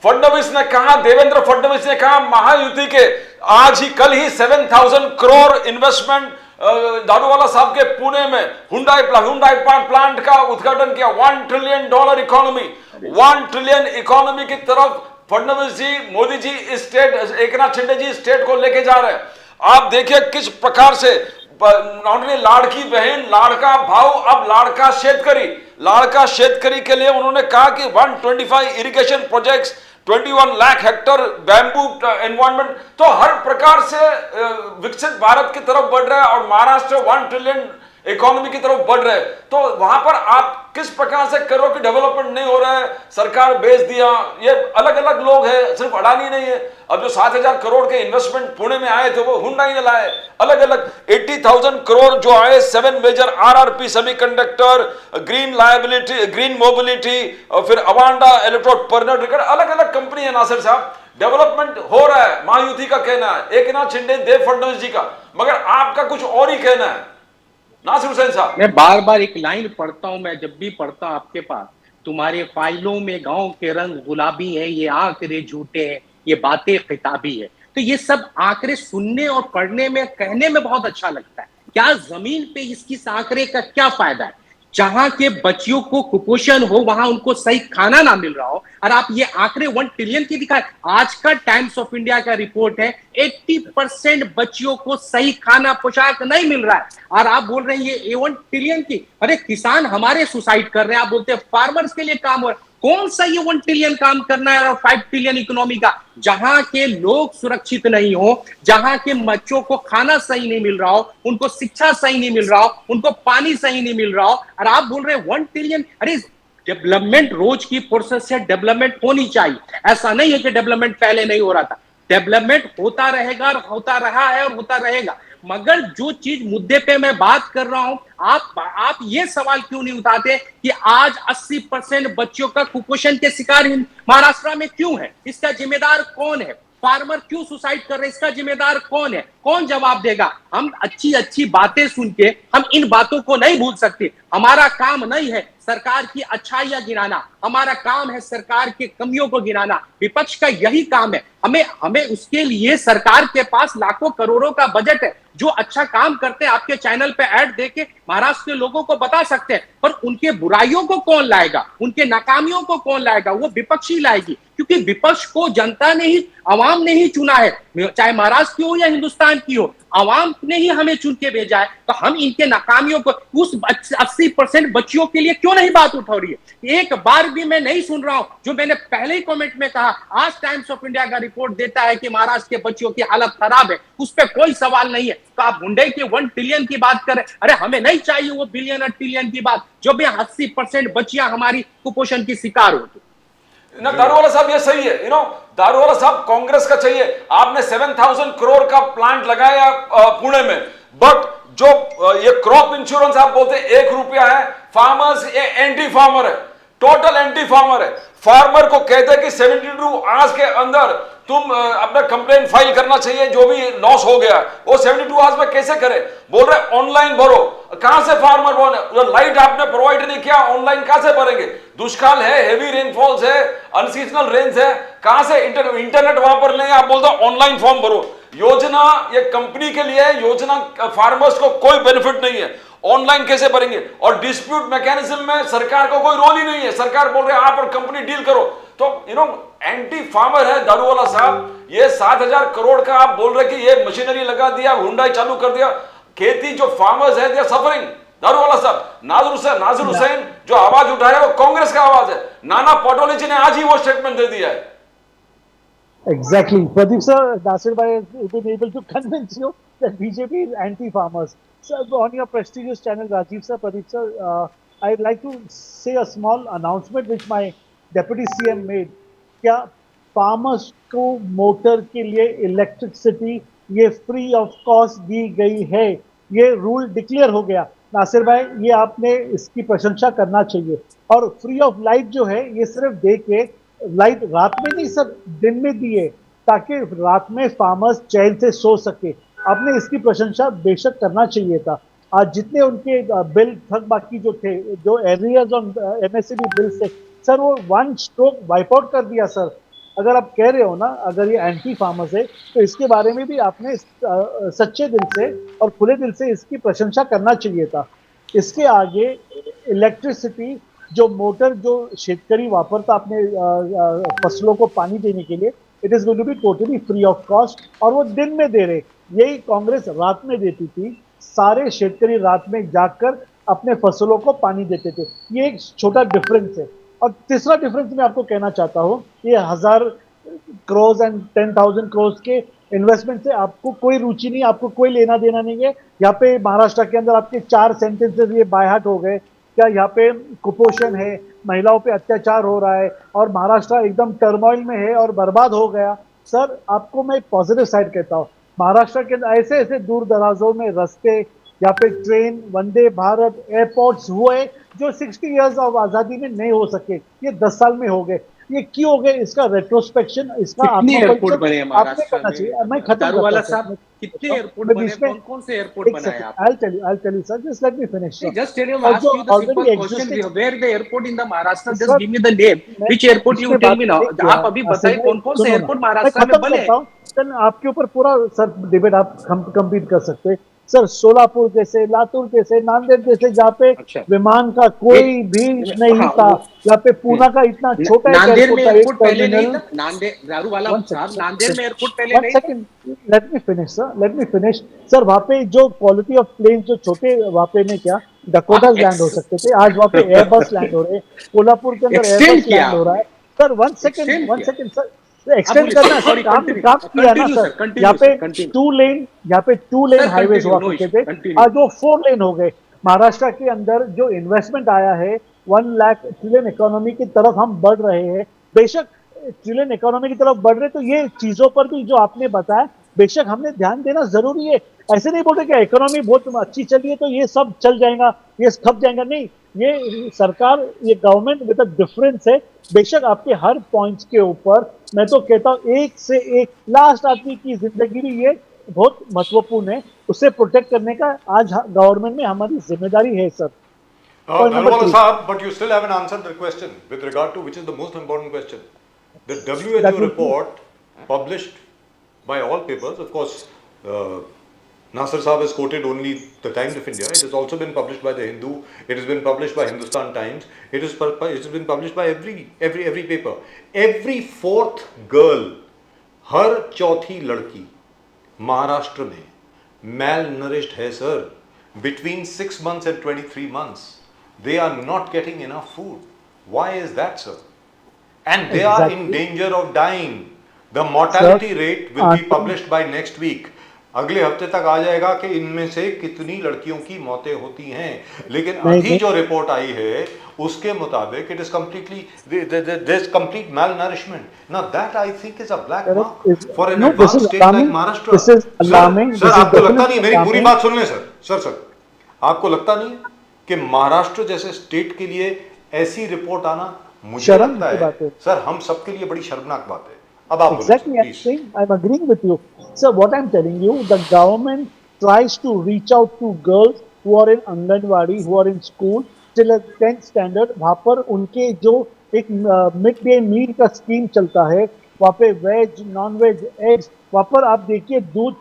फडणवीस ने कहा, देवेंद्र फडणवीस ने कहा महायुति के आज ही कल ही 7,000 करोड़ इन्वेस्टमेंट दारूवाला साहब के पुणे में हुंडई प्लांट का उद्घाटन किया। $1 ट्रिलियन इकोनॉमी, 1 ट्रिलियन इकोनॉमी की तरफ फडणवीस जी, मोदी जी स्टेट, एकनाथ शिंदे जी स्टेट को लेके जा रहे हैं। आप देखिए किस प्रकार से लाड़की बहन, लाड़का भाव, अब लाड़का शेतकरी के लिए उन्होंने कहा कि 125 irrigation projects, 21 lakh Hector bamboo environment, तो हर प्रकार से विकसित भारत की तरफ बढ़ रहा है और महाराष्ट्र 1 ट्रिलियन इकोनॉमी की तरफ बढ़ रहे हैं। तो वहां पर आप किस प्रकार से करो कि डेवलपमेंट नहीं हो रहा है, सरकार बेच दिया, ये अलग अलग लोग हैं, सिर्फ अडानी नहीं है। अब जो 7,000 करोड़ के इन्वेस्टमेंट पुणे में आए थे वो हुंडई ने लाए, अलग अलग 80,000 करोड़ जो आए, 7 major RRP semiconductor, green liability, green mobility, और फिर अवांडा इलेक्ट्रोड पर्नर रिकॉर्ड, अलग अलग कंपनी है। नासिर साहब, डेवलपमेंट हो रहा है, महायुति का कहना है, एकनाथ शिंदे, देव फडणवीस जी का, मगर आपका कुछ और ही कहना है नासिर हुसैन साहब। मैं बार बार एक लाइन पढ़ता हूं, मैं जब भी पढ़ता हूं आपके पास, तुम्हारे फाइलों में गांव के रंग गुलाबी है, ये आंकड़े झूठे हैं, ये बातें किताबी है। तो ये सब आंकड़े सुनने और पढ़ने में, कहने में बहुत अच्छा लगता है। क्या जमीन पे इसकी आंकड़े का क्या फायदा है? जहां के बच्चियों को कुपोषण हो, वहां उनको सही खाना ना मिल रहा हो, और आप ये आंकड़े 1 ट्रिलियन की दिखाए। आज का टाइम्स ऑफ इंडिया का रिपोर्ट है 80% बच्चियों को सही खाना पोशाक नहीं मिल रहा है, और आप बोल रहे हैं ये 1 ट्रिलियन की। अरे किसान हमारे सुसाइड कर रहे हैं, आप बोलते हैं फार्मर्स के लिए काम हो रहा है। कौन सा ये 1 ट्रिलियन काम करना है और 5 ट्रिलियन इकोनॉमी का? जहां के लोग सुरक्षित नहीं हो, जहां के बच्चों को खाना सही नहीं मिल रहा हो, उनको शिक्षा सही नहीं मिल रहा हो, उनको पानी सही नहीं मिल रहा हो, और आप बोल रहे हैं 1 ट्रिलियन। अरे डेवलपमेंट रोज की प्रोसेस से डेवलपमेंट होनी चाहिए। ऐसा नहीं है कि डेवलपमेंट पहले नहीं हो रहा था, डेवलपमेंट होता रहेगा और होता रहा है और होता रहेगा। मगर जो चीज मुद्दे पे मैं बात कर रहा हूं, आप ये सवाल क्यों नहीं उठाते कि आज 80% बच्चों का कुपोषण के शिकार महाराष्ट्र में क्यों है? इसका जिम्मेदार कौन है? फार्मर क्यों सुसाइड कर रहे हैं, इसका जिम्मेदार कौन है, कौन जवाब देगा? हम अच्छी अच्छी बातें सुन के हम इन बातों को नहीं भूल सकते। हमारा काम नहीं है सरकार की अच्छाइयां गिनाना, हमारा काम है सरकार की कमियों को गिनाना। विपक्ष का यही काम है। हमें हमें उसके लिए सरकार के पास लाखों करोड़ों का बजट है। जो अच्छा काम करते हैं आपके चैनल पे ऐड देके महाराष्ट्र के लोगों को बता सकते हैं, पर उनके बुराइयों को कौन लाएगा, उनके नाकामियों को कौन लाएगा? वो विपक्ष ही लाएगी, क्योंकि विपक्ष को जनता ने ही, आवाम ने ही चुना है, चाहे महाराष्ट्र की हो या हिंदुस्तान की हो, आवाम ने ही हमें चुन के भेजा है। तो हम इनके नाकामियों को, उस 80% बच्चियों के लिए क्यों नहीं बात उठा रही है? एक बार भी मैं नहीं सुन रहा हूं। जो मैंने पहले ही कमेंट में कहा, आज टाइम्स ऑफ इंडिया का रिपोर्ट देता है कि महाराष्ट्र के बच्चियों की हालत खराब है, उस पर कोई सवाल नहीं है। तो आप हुंडई के 1 ट्रिलियन की बात करें, अरे हमें नहीं चाहिए वो बिलियन और ट्रिलियन की बात, जो भी 80% बच्चियां हमारी कुपोषण की शिकार होती। ना दारूवाला साहब ये सही है, दारूवाला साहब कांग्रेस का चाहिए। आपने 7,000 करोड़ का प्लांट लगाया पुणे में, बट जो ये क्रॉप इंश्योरेंस आप बोलते हैं 1 रुपया है, फार्मर्स ये एंटी फार्मर है, टोटल एंटी फार्मर है। फार्मर को कहते हैं कि 72 आवर्स के अंदर तुम अपना कंप्लेन फाइल करना चाहिए, जो भी लॉस हो गया वो 72 आवर्स में कैसे करे? बोल रहे ऑनलाइन भरो, कहां से फार्मर भरो? लाइट आपने प्रोवाइड नहीं किया, ऑनलाइन कहां से भरेंगे? दुष्काल है, हेवी रेनफॉल्स है, अनसीजनल रेन्स है, कहां से इंटरनेट वहां पर नहीं, आप बोलते ऑनलाइन फॉर्म भरो। योजना ये कंपनी के लिए है, योजना फार्मर्स को कोई बेनिफिट नहीं है। ऑनलाइन कैसे भरेंगे? और डिस्प्यूट मैकेनिज्म में सरकार को कोई रोल ही नहीं है। सरकार बोल रहे हैं आप और कंपनी डील करो। तो एंटी फार्मर है दारूवाला साहब। ये 7,000 करोड़ का आप बोल रहे कि ये मशीनरी लगा दिया, हुंडई चालू कर दिया। खेती जो फार्मर्स है, दे आर सफरिंग। दारूवाला साहब, नाजिर हुसैन जो आवाज उठाया वो कांग्रेस का आवाज है। नाना पटोले जी ने आज ही वो स्टेटमेंट दे दिया है। Exactly. Pradeep sir, Nasir bhai has been able to convince you that BJP is anti-farmers. Sir, on your prestigious channel, Rajiv sir, Pradeep sir, I'd like to say a small announcement which my Deputy CM made. क्या farmers को motor के लिए electricity ये free of cost दी गई है? ये rule declare हो गया। नासिर भाई, ये आपने इसकी प्रशंसा करना चाहिए। और फ्री ऑफ लाइट जो है, ये सिर्फ दे के लाइट रात में नहीं सर, दिन में दिए, ताकि रात में फार्मर्स चैन से सो सके। आपने इसकी प्रशंसा बेशक करना चाहिए था। आज जितने उनके बिल थक बाकी जो थे, जो एरियर्स ऑन एमएसएमई बिल से, सर वो 1 स्ट्रोक वाइप आउट कर दिया सर। अगर आप कह रहे हो ना, अगर ये एंटी फार्मर्स है, तो इसके बारे में भी आपने सच्चे दिल से और खुले दिल से इसकी प्रशंसा करना चाहिए था। इसके आगे इलेक्ट्रिसिटी जो मोटर जो शेतकरी वापरता अपने फसलों को पानी देने के लिए, it is going to be totally free of cost, और वो दिन में दे रहे। यही कांग्रेस रात में देती थी। सारे शेतकरी रात में जाकर अपने फसलों को पानी देते थे। ये एक छोटा डिफरेंस है। और तीसरा डिफरेंस मैं आपको कहना चाहता हूँ, ये 1000 करोड़ एंड 10,000 करोड़ के इन्वेस्टमेंट से आपको कोई रुचि नहीं, आपको कोई लेना देना नहीं है। यहाँ पे महाराष्ट्र के अंदर आपके 4 सेंटेंसेस ये बाय हार्ट हो गए। क्या यहाँ पे कुपोषण है, महिलाओं पे अत्याचार हो रहा है, और महाराष्ट्र एकदम टर्मोइल में है और बर्बाद हो गया? सर, आपको मैं पॉजिटिव साइड कहता हूँ। महाराष्ट्र के अंदर ऐसे ऐसे दूर दराजों में रास्ते, यहाँ पे ट्रेन, वंदे भारत, एयरपोर्ट्स हुए जो 60 इयर्स ऑफ आज़ादी में नहीं हो सके, ये 10 साल में हो गए। ये क्यों हो गए? इसका रेट्रोस्पेक्शन, इसका कितने एयरपोर्ट बने महाराष्ट्र करना चाहिए। मैं खत्म दारूवाला साहब, कितने एयरपोर्ट बने, कौन से एयरपोर्ट बनाए आप? I'll tell you sir, just let me finish. Just tell you, ask you the simple question, where the airport in the Maharashtra? Just give me the name, which airport you tell me now. आप अभी बताइए कौन कौन से airport Maharashtra में बने? Sir, आपके ऊपर पूरा सर डिबेट आप कंप्लीट कर सकते हैं सर। सोलापुर जैसे, लातूर जैसे, नांदेड़ जैसे, जहाँ पे विमान का कोई भी नहीं था, यहाँ पे पूना का इतना छोटा नांदेड़ में एयरपोर्ट पहले नहीं था। नांदेड़, दारूवाला साहब, नांदेड़ में एयरपोर्ट पहले नहीं था। Let me finish sir, let me finish sir. वहाँ पे जो क्वालिटी ऑफ प्लेन जो छोटे, वहाँ पे ने क्या डकोटा लैंड हो सकते थे, आज वहाँ पे एयरबस लैंड हो रहे हैं। कोल्हापुर के अंदर एयरबस लैंड हो रहा है सर। 1 सेकंड सर, एक्सटेंड करना सर, काम किया ना सर। यहाँ पे 2 लेन हाईवेज हुआ करते थे, आज वो 4 लेन हो गए। महाराष्ट्र के अंदर जो इन्वेस्टमेंट आया है, 1 लाख ट्रिलियन इकोनॉमी की तरफ हम बढ़ रहे हैं। बेशक ट्रिलियन इकोनॉमी की तरफ बढ़ रहे, तो ये चीजों पर भी जो आपने बताया, बेशक हमने ध्यान देना जरूरी है। ऐसे नहीं बोलते कि इकोनॉमी बहुत अच्छी चली है तो ये सब चल जाएगा, ये खप जाएगा, नहीं। ये सरकार, ये गवर्नमेंट विद अ डिफरेंस है। बेशक आपके हर पॉइंट्स के ऊपर मैं तो कहता हूँ एक से एक लास्ट आदमी की जिंदगी भी ये बहुत महत्वपूर्ण है, उसे प्रोटेक्ट करने का आज गवर्नमेंट में हमारी जिम्मेदारी है sir. Point number Narwala 3. Saab, but you still haven't answered the question with regard to which is the most important question. The WHO That will be- report published by all papers, of course, Nasser Saab has quoted only the Times of India. It has also been published by the Hindu. It has been published by Hindustan Times. It has been published by every paper. Every fourth girl, हर चौथी लड़की महाराष्ट्र में malnourished है sir. Between 6 months and 23 months, they are not getting enough food. Why is that, sir? And they are in Exactly. danger of dying. The mortality Sir, rate will be published by next week. अगले हफ्ते तक आ जाएगा कि इनमें से कितनी लड़कियों की मौतें होती हैं, लेकिन नहीं, अभी नहीं। जो रिपोर्ट आई है उसके मुताबिक it is completely there is complete malnourishment. Now that I think is a black Correct. mark for an No, this advanced is state like alarming. Maharashtra. This is alarming. Sir This is आपको लगता नहीं, definitely मेरी पूरी alarming. बात सुन लें sir, आपको लगता नहीं कि महाराष्ट्र जैसे स्टेट के लिए ऐसी रिपोर्ट आना, मुझे शर्म लगता की बात है है। सर हम सबके लिए बड़ी शर्मनाक बात है। अब आप Exactly, I'm please. saying, I'm agreeing with you. So what I'm telling you, the government tries to reach out to girls who are in Anganwadi, who are in school, till a 10th standard, वहाँ पर उनके जो एक mid day meal का scheme चलता है, वहाँ पे वेज, नॉन वेज, एग्स, वहाँ पर आप देखिए दूध।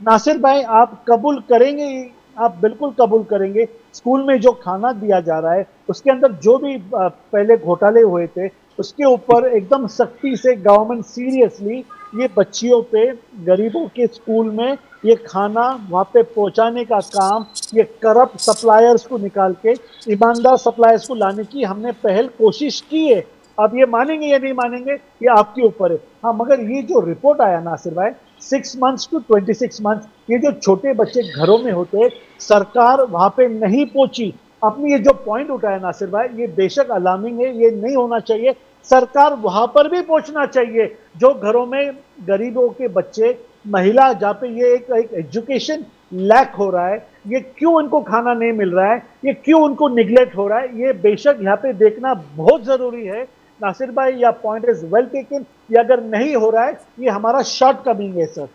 नासिर भाई, आप कबूल करेंगे, आप बिल्कुल कबूल करेंगे, स्कूल में जो खाना दिया जा रहा है उसके अंदर जो भी पहले घोटाले हुए थे उसके ऊपर एकदम सख्ती से गवर्नमेंट सीरियसली ये बच्चियों पे, गरीबों के स्कूल में ये खाना वहाँ पे पहुँचाने का काम, ये करप्ट सप्लायर्स को निकाल के ईमानदार सप्लायर्स को लाने की हमने पहल कोशिश की है। अब ये मानेंगे या नहीं मानेंगे ये आपके ऊपर है। हाँ, मगर ये जो रिपोर्ट आया नासिर भाई, 6 months to 26 months, ये जो छोटे बच्चे घरों में होते हैं, सरकार वहाँ पे नहीं पहुंची। अपनी ये जो पॉइंट उठाया नासिर भाई, ये बेशक अलार्मिंग है, ये नहीं होना चाहिए। सरकार वहां पर भी पहुंचना चाहिए जो घरों में गरीबों के बच्चे, महिला, जहाँ पे ये एक एजुकेशन लैक हो रहा है, ये क्यों इनको खाना नहीं मिल रहा है, ये क्यों उनको निगलेक्ट हो रहा है, ये बेशक यहाँ पे देखना बहुत जरूरी है। नासिर भाई, या पॉइंट इज वेल टेकन, ये अगर नहीं हो रहा है ये हमारा शॉर्ट कमिंग है sir.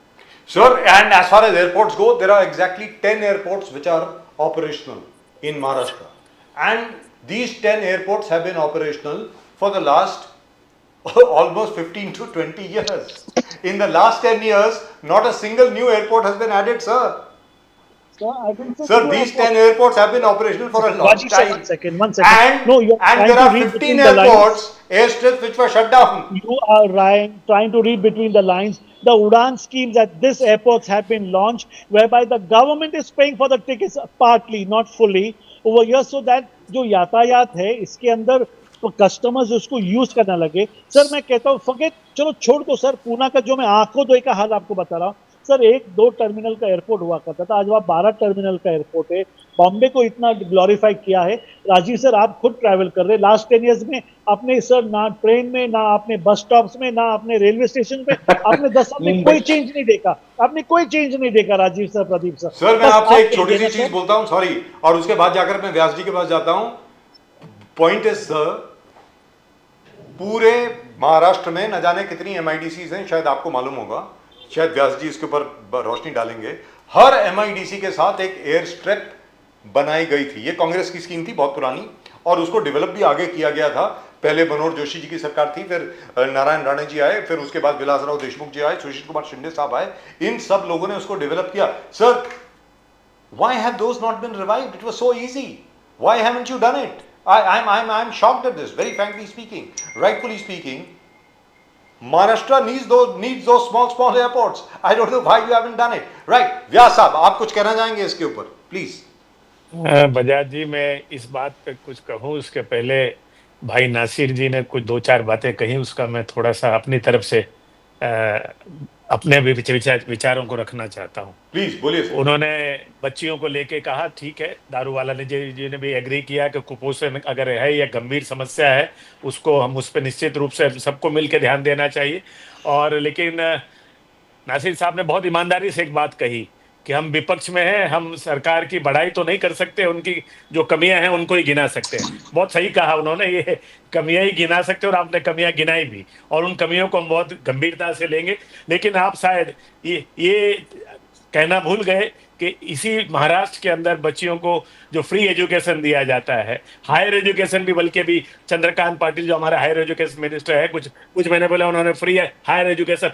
Sir, and as far as airports go, there are exactly 10 airports which are operational in Maharashtra. And these 10 airports have been operational for the last almost 15 to 20 years. In the last 10 years, not a single new airport has been added, sir. Sir, these 10 airports have been operational for a long Rajiv sir, time. one second, one second. And, No, you're and trying there to are read 15 between the lines. airports, airstrips which were shut down. You are trying to read between the lines. The Udan schemes at this airports have been launched, whereby the government is paying for the tickets partly, not fully, over here, so that जो यातायात है इसके अंदर तो customers उसको use करना लगे। Sir मैं कहता हूँ फॉरगेट, चलो छोड़ दो सर, पूना का जो मैं आंखों धोए का हाल आपको बता रहा हूँ सर, 1-2 टर्मिनल का एयरपोर्ट हुआ करता था, आज वहाँ 12 टर्मिनल का एयरपोर्ट है। बॉम्बे को इतना ग्लोरीफाई किया है। राजीव सर, आप खुद ट्रैवल कर रहे, लास्ट 10 इयर्स में आपने सर ना ट्रेन में, ना आपने बस स्टॉप्स में, ना आपने रेलवे स्टेशन पे, आपने 10 साल में कोई चेंज नहीं देखा, आपने कोई चेंज नहीं देखा Rajiv sir, Pradeep sir. Sir मैं बस आपसे एक आप छोटी सी कहिए ना चीज सर। बोलता हूं, सॉरी, और उसके बाद जाकर मैं व्यास जी के पास जाता हूं। पॉइंट इज सर, पूरे महाराष्ट्र में न जाने कितनी एमआईडीसीज हैं, शायद आपको मालूम होगा, शायद व्यास जी इसके ऊपर रोशनी डालेंगे। हर एमआईडीसी के साथ एक एयर स्ट्रिप बनाई गई थी। ये कांग्रेस की स्कीम थी बहुत पुरानी, और उसको डेवलप भी आगे किया गया था। पहले मनोहर जोशी जी की सरकार थी, फिर नारायण राणे जी आए, फिर उसके बाद विलासराव देशमुख जी आए, सुशील कुमार शिंदे साहब आए, इन सब लोगों ने उसको डेवलप किया। Sir, why have those not been revived? It was so easy. Why haven't you done it? I'm shocked at this, very frankly speaking. Rightfully speaking, Maharashtra needs those small airports. I don't know why you haven't done it. Right, व्यास साहब, आप कुछ कहना चाहेंगे इसके ऊपर, please. Bajaj जी, मैं इस बात पे कुछ कहूँ उसके पहले भाई नासिर जी ने कुछ 2-4 बातें कही, उसका मैं थोड़ा सा अपनी तरफ से अपने भी विचारों को रखना चाहता हूँ। प्लीज बोलिए सर। उन्होंने बच्चियों को लेके कहा, ठीक है, दारू वाला ने जी ने भी एग्री किया कि कुपोषण अगर है या गंभीर समस्या है, उसको हम उस पर निश्चित रूप से सबको मिलकर ध्यान देना चाहिए। और लेकिन नासिर साहब ने बहुत ईमानदारी से एक बात कही कि हम विपक्ष में हैं, हम सरकार की बड़ाई तो नहीं कर सकते, उनकी जो कमियां हैं उनको ही गिना सकते हैं। बहुत सही कहा उन्होंने, ये कमियां ही गिना सकते हैं और आपने कमियां गिनाई भी, और उन कमियों को हम बहुत गंभीरता से लेंगे। लेकिन आप शायद ये कहना भूल गए कि इसी महाराष्ट्र के अंदर बच्चियों को जो फ्री एजुकेशन दिया जाता है, हायर एजुकेशन भी, बल्कि भी चंद्रकांत पाटिल जो हमारा हायर एजुकेशन मिनिस्टर है, कुछ महीने पहले उन्होंने फ्री हायर एजुकेशन,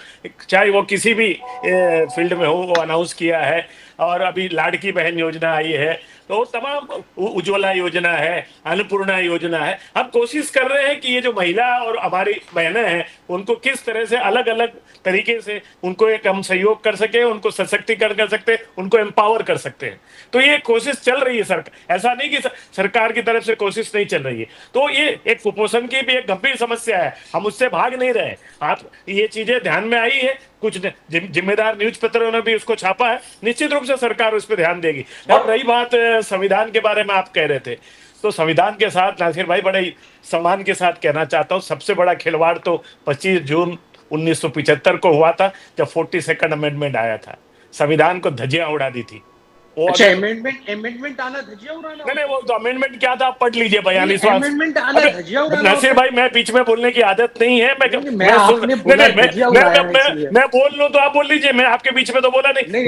चाहे वो किसी भी फील्ड में हो, वो अनाउंस किया है। और अभी लाड़की बहन योजना आई है, तो तमाम उज्ज्वला योजना है, अन्नपूर्णा योजना है। हम कोशिश कर रहे हैं कि ये जो महिला और हमारी बहनें हैं उनको किस तरह से अलग अलग तरीके से उनको एक हम सहयोग कर सके, उनको सशक्तिकरण कर सकते हैं, उनको एम्पावर कर सकते हैं। तो ये कोशिश चल रही है सरकार, ऐसा नहीं कि सरकार की तरफ से कोशिश नहीं चल रही है। तो ये एक कुपोषण की भी एक गंभीर समस्या है, हम उससे भाग नहीं रहे। आप ये चीजें ध्यान में आई है, कुछ जिम्मेदार न्यूज पत्रों ने भी उसको छापा है, निश्चित रूप से सरकार उस पर ध्यान देगी। अब रही बात संविधान के बारे में आप कह रहे थे, तो संविधान के साथ नासिर भाई बड़े सम्मान के साथ कहना चाहता हूँ, सबसे बड़ा खिलवाड़ तो 25 जून 1975 को हुआ था, जब 42nd अमेंडमेंट आया था, संविधान को धज्जियां उड़ा दी थी। अच्छा, अमेंडमेंट आना धज्जियां उड़ाना? नहीं, वो तो अमेंडमेंट क्या था आप पढ़ लीजिए, 42वां अमेंडमेंट आना धज्जियां उड़ाना। नसीर भाई, मैं बीच में बोलने की आदत नहीं है, मैं बोल लूं तो आप बोल लीजिए, मैं आपके बीच में तो बोला नहीं।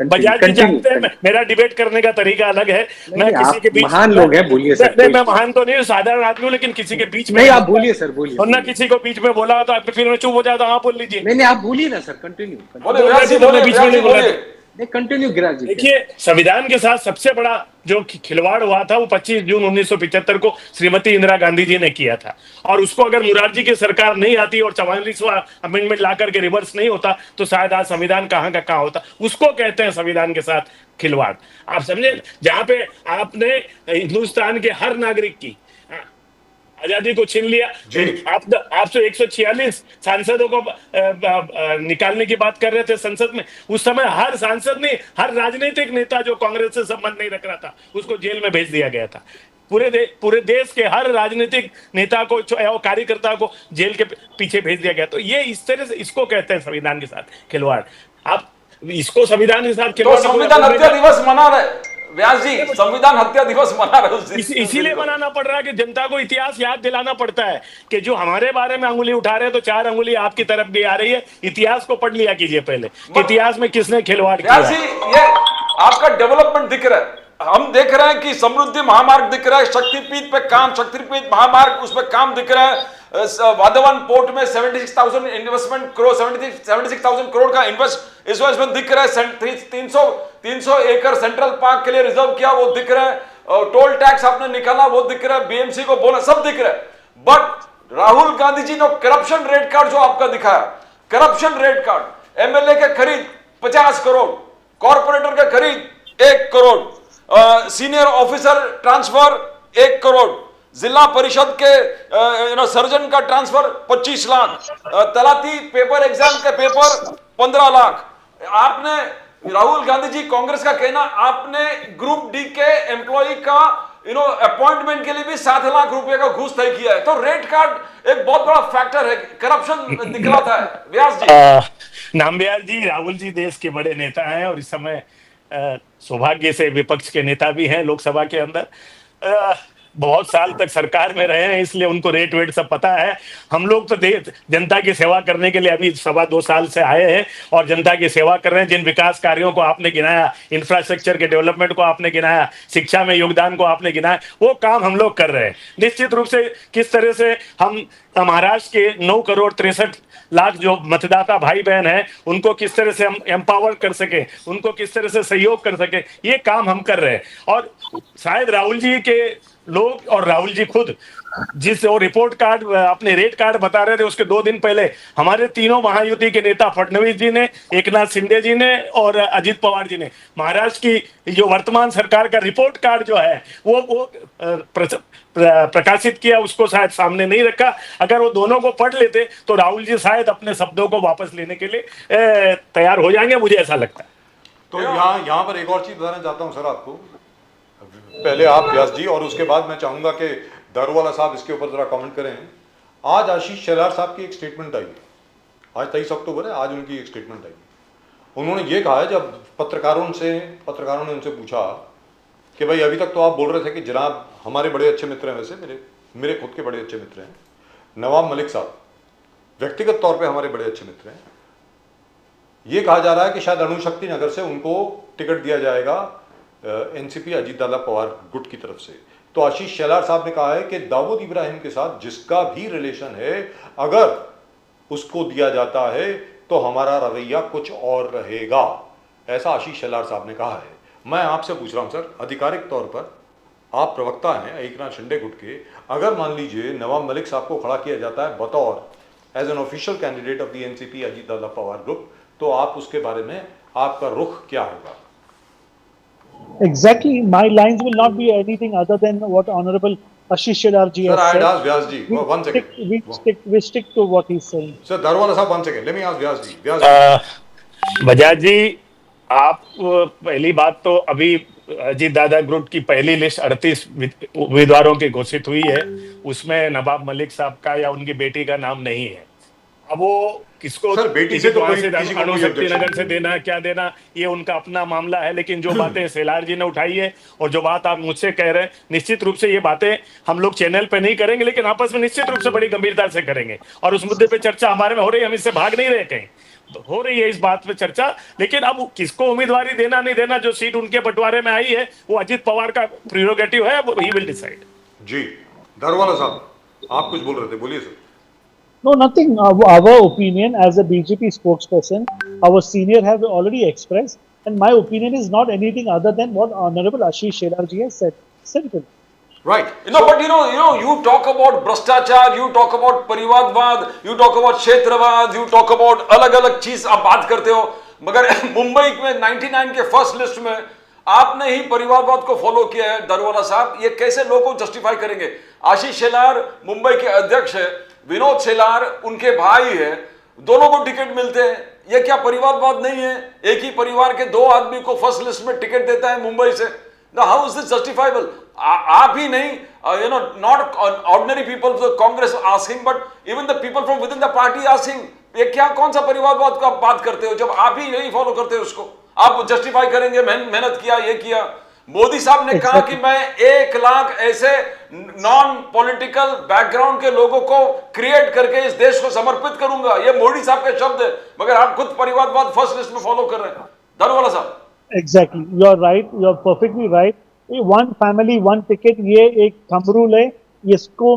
बजाज जी जानते हैं मेरा डिबेट करने का तरीका अलग है, मैं किसी के बीच, महान लोग हैं, बोलिए सर। नहीं, मैं महान तो नहीं हूँ, साधारण आदमी हूँ, लेकिन किसी के बीच में नहीं, आप बोलिए सर, बोलिए। और ना किसी को बीच में बोला तो फिर मैं चुप हो जाता हूँ, आप बोल लीजिए। नहीं, आप बोलिए ना सर, कंटिन्यू बीच में नहीं बोला। कंटिन्यू गिरा जी। देखिए, संविधान के साथ सबसे बड़ा जो खिलवाड़ हुआ था वो 25 जून 1975 को श्रीमती इंदिरा गांधी जी ने किया था, और उसको अगर मुरारजी की सरकार नहीं आती और 44वां अमेंडमेंट ला करके रिवर्स नहीं होता तो शायद आज संविधान कहाँ का कहाँ होता। उसको कहते हैं संविधान के साथ खिलवाड़। आप समझे, जहां पे आपने हिंदुस्तान के हर नागरिक की आजादी को छीन लिया। आप तो 146 सांसदों को निकालने की बात कर रहे थे संसद में, उस समय हर सांसद ने, हर राजनीतिक नेता जो कांग्रेस से संबंध नहीं रख रहा था उसको जेल में भेज दिया गया था। पूरे देश के हर राजनीतिक नेता को और कार्यकर्ता को जेल के पीछे भेज दिया गया। तो ये इस तरह से, इसको कहते हैं संविधान के साथ खिलवाड़। आप इसको संविधान के साथ खिलवाड़, संविधान हत्या दिवस मना रहे व्यास जी, संविधान हत्या दिवस मना रहे, इसीलिए मनाना पड़ रहा है कि जनता को इतिहास याद दिलाना पड़ता है कि जो हमारे बारे में अंगुली उठा रहे हैं तो 4 अंगुली आपकी तरफ भी आ रही है। इतिहास को पढ़ लिया कीजिए पहले, इतिहास में किसने खिलवाड़ किया। व्यास जी, ये आपका डेवलपमेंट दिख रहा है, हम देख रहे हैं कि समृद्धि महामार्ग दिख रहा है, शक्तिपीठ पे काम, शक्तिपीठ महामार्ग उस पर काम दिख रहा है। वाधवन पोर्ट में 76,000 इन्वेस्टमेंट करोड़, 76,000 करोड़ का इन्वेस्टमेंट दिख रहा है। 300 एकड़ सेंट्रल पार्क के लिए रिजर्व किया, वो दिख रहा है। टोल टैक्स आपने निकाला, वो दिख रहा है। बीएमसी को बोला, सब दिख रहा है। बट राहुल गांधी जी ने करप्शन रेट कार्ड जो आपका दिखाया, करप्शन रेट कार्ड, एमएलए के खरीद 50 करोड़, कॉर्पोरेटर के खरीद 1 crore, senior officer transfer 1 crore, जिला परिषद के सर्जन का ट्रांसफर 25 लाख, तलाती पेपर एग्जाम के पेपर 15 लाख। आपने, राहुल गांधी जी, कांग्रेस का कहना, आपने ग्रुप डी के एम्प्लॉय का अपॉइंटमेंट के लिए भी 7 लाख रुपए का घूस तय किया है। तो रेट कार्ड एक बहुत बड़ा फैक्टर है, करप्शन दिखलाता है। व्यास जी, नामबियार जी, राहुल जी देश के बड़े नेता हैं और इस समय सौभाग्य से विपक्ष के नेता भी हैं लोकसभा के अंदर। बहुत साल तक सरकार में रहे हैं, इसलिए उनको रेट वेट सब पता है। हम लोग तो जनता की सेवा करने के लिए अभी 2.25 साल से आए हैं और जनता की सेवा कर रहे हैं। जिन विकास कार्यों को आपने गिनाया, इंफ्रास्ट्रक्चर के डेवलपमेंट को आपने गिनाया, शिक्षा में योगदान को आपने गिनाया, वो काम हम लोग कर रहे हैं। निश्चित रूप से किस तरह से हम महाराष्ट्र के 9 करोड़ 63 लाख जो मतदाता भाई बहन हैं उनको किस तरह से हम एम्पावर कर सके, उनको किस तरह से सहयोग कर सके, ये काम हम कर रहे हैं। और शायद राहुल जी के लोग और राहुल जी खुद जिस वो रिपोर्ट कार्ड, अपने रेट कार्ड बता रहे थे, उसके 2 दिन पहले हमारे तीनों महायुति के नेता फडणवीस जी ने, एकनाथ शिंदे जी ने और अजित पवार जी ने महाराष्ट्र की जो वर्तमान सरकार का रिपोर्ट कार्ड जो है वो प्रकाशित किया, उसको शायद सामने नहीं रखा। अगर वो दोनों को पढ़ लेते तो राहुल जी शायद अपने शब्दों को वापस लेने के लिए तैयार हो जाएंगे, मुझे ऐसा लगता है। तो यहाँ पर एक और चीज बताना चाहता हूँ सर आपको, पहले आप व्यास जी और उसके बाद मैं चाहूंगा कि दारूवाला साहब इसके ऊपर जरा कमेंट करें। आज आशीष शेलार साहब की एक स्टेटमेंट आई, आज 23 अक्टूबर है, आज उनकी एक स्टेटमेंट आई। उन्होंने ये कहा है, जब पत्रकारों ने उनसे पूछा कि भाई अभी तक तो आप बोल रहे थे कि जनाब हमारे बड़े अच्छे मित्र हैं, वैसे मेरे खुद के बड़े अच्छे मित्र हैं, नवाब मलिक साहब व्यक्तिगत तौर पे हमारे बड़े अच्छे मित्र हैं, ये कहा जा रहा है कि शायद अणुशक्ति नगर से उनको टिकट दिया जाएगा एनसीपी अजीत दादा पवार गुट की तरफ से। तो आशीष शेलार साहब ने कहा है कि दाऊद इब्राहिम के साथ जिसका भी रिलेशन है, अगर उसको दिया जाता है तो हमारा रवैया कुछ और रहेगा, ऐसा आशीष शेलार साहब ने कहा है। मैं आपसे पूछ रहा हूं सर, आधिकारिक तौर पर आप प्रवक्ता हैं एकनाथ शिंदे गुट के, अगर मान लीजिए नवाब मलिक साहब को खड़ा किया जाता है बतौर as an official candidate of the NCP Ajit Dada Pawar group, तो आप उसके बारे में आपका रुख क्या होगा? Exactly, my lines will not be anything other than what Honorable Ashish Shelar ji Sir, has I had said. asked Vyas ji, one second. We stick to what he's saying. Sir, Darwala साहब, one second. Let me ask Vyas ji. Vyas ji. Bajaj जी, आप पहली बात तो अभी अजीत दादा group की पहली list 38 उम्मीदवारों की घोषित हुई है, उसमें नवाब मलिक साहब का या उनकी बेटी का नाम नहीं है। अब वो किसको सर, बेटी से तो कोई किसी को कोई अणुशक्ति objection नगर से देना क्या देना, ये उनका अपना मामला है। लेकिन जो बातें शेलार जी ने उठाई है और जो बात आप मुझसे कह रहे हैं, निश्चित रूप से ये बातें हम लोग चैनल पे नहीं करेंगे, लेकिन आपस में निश्चित रूप से बड़ी गंभीरता से करेंगे। और उस मुद्दे पे चर्चा हमारे में हो रही है, हम इससे भाग नहीं रहे कहीं, तो हो रही है इस बात पे चर्चा। लेकिन अब किसको उम्मीदवारी देना नहीं देना, जो सीट उनके बंटवारे में आई है वो अजीत पवार का प्रीरोगेटिव है, वो ही विल डिसाइड। जी, दारवाला साहब, आप कुछ बोल रहे थे, बोलिए sir. No, nothing. Our opinion as a BJP spokesperson, our senior have already expressed, and my opinion is not anything other than what Honorable Ashish Shelar ji has said. Simple. Right. But you talk about भ्रष्टाचार, you talk about परिवारवाद, you talk about क्षेत्रवाद, you talk about अलग-अलग चीज आप बात करते हो, मगर मुंबई में 99 के फर्स्ट लिस्ट में आपने ही परिवारवाद को फॉलो किया है। दारुवाला साहब, ये कैसे लोगों को जस्टिफाई करेंगे? आशीष शेलार मुंबई के अध्यक्ष है, विनोद शेलार उनके भाई है, दोनों को टिकट मिलते हैं, ये क्या परिवारवाद नहीं है? एक ही परिवार के दो आदमी को फर्स्ट लिस्ट में टिकट देता है मुंबई से। Now, how is this justifiable? आप ही नहीं, not ordinary people of the Congress asking, but even the people from within the party asking, ये क्या कौन सा परिवारवाद का आप बात करते हो जब आप ही नहीं फॉलो करते हो उसको? आप जस्टिफाई करेंगे मेहनत किया, ये किया। मोदी साहब ने कहा कि मैं 1 लाख ऐसे नॉन पॉलिटिकल बैकग्राउंड के लोगों को क्रिएट करके इस देश को समर्पित करूंगा, ये मोदी साहब के शब्द है, मगर आप खुद परिवारवाद फर्स्ट लिस्ट में फॉलो कर रहे हैं। दारुवाला साहब, Exactly, you are right, you are perfectly right. One family, one ticket, ये एक थंब रूल है, इसको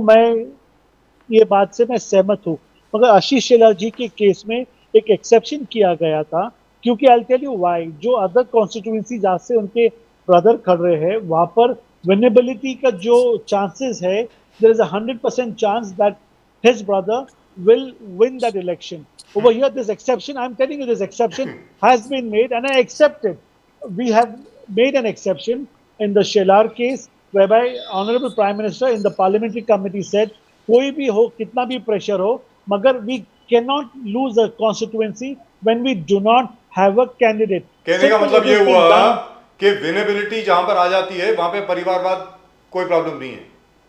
ये बात से मैं सहमत हूँ। मगर आशीष शेलार जी के केस में एक एक्सेप्शन किया गया था, क्योंकि I'll tell you why, जो अदर कॉन्स्टिट्यूएंसी जहाँ से उनके ब्रदर खड़ रहे हैं, वहां पर विनेबिलिटी का जो चांसेस है, there is a 100% chance that his brother will win that election. Over here, this exception, I'm telling you, this exception has been made, and I accept it. We have made an exception in the Shelar case, whereby Honorable Prime Minister in the Parliamentary Committee said, कोई भी हो, कितना भी pressure हो, मगर we cannot lose a constituency when we do not have a candidate. कहने का मतलब ये हुआ कि विनेबिलिटी जहां पर आ जाती है वहां पे परिवारवाद कोई प्रॉब्लम नहीं है,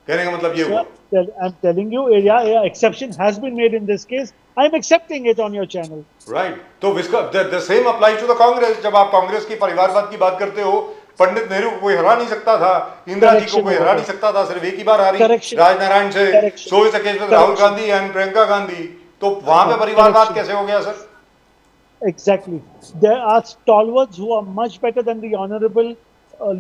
कहने का मतलब ये हुआ। I'm telling you, yeah, exception has been made in this case. I'm accepting it on your channel. Right. तो the same applies to the Congress. जब आप कांग्रेस की परिवारवाद की बात करते हो, पंडित नेहरू को कोई हरा नहीं सकता था, इंदिरा जी को कोई हरा नहीं सकता था, सिर्फ एक ही बार हारी राजनारायण से। So is the case with Rahul Gandhi and Priyanka Gandhi. तो वहां पे परिवारवाद कैसे हो गया sir? Exactly. There are stalwarts who are much better than the honorable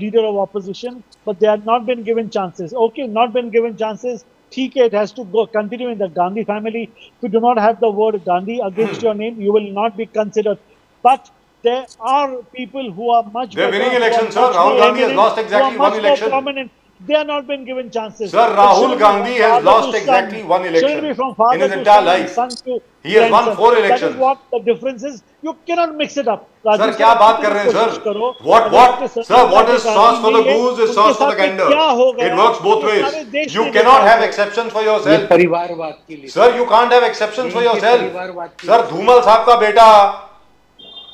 leader of opposition, but they have not been given chances. Okay, not been given chances. ठीक है, it has to go continue in the Gandhi family. If you do not have the word Gandhi against your name, you will not be considered. But there are people who are much They're better. winning elections, sir. Rahul Gandhi has lost exactly one election. Prominent. They are not been given chances. Sir, Rahul Gandhi has lost exactly one election in his entire life. He has won 4 elections. That is what the difference is. You cannot mix it up. Sir, क्या बात कर रहे हैं sir? What is sauce for the goose is sauce for the gander. It works both ways. You cannot have exceptions for yourself. परिवारवाद के लिए Sir, you can't have exceptions for yourself. परिवारवाद के Sir, धूमल साहब का बेटा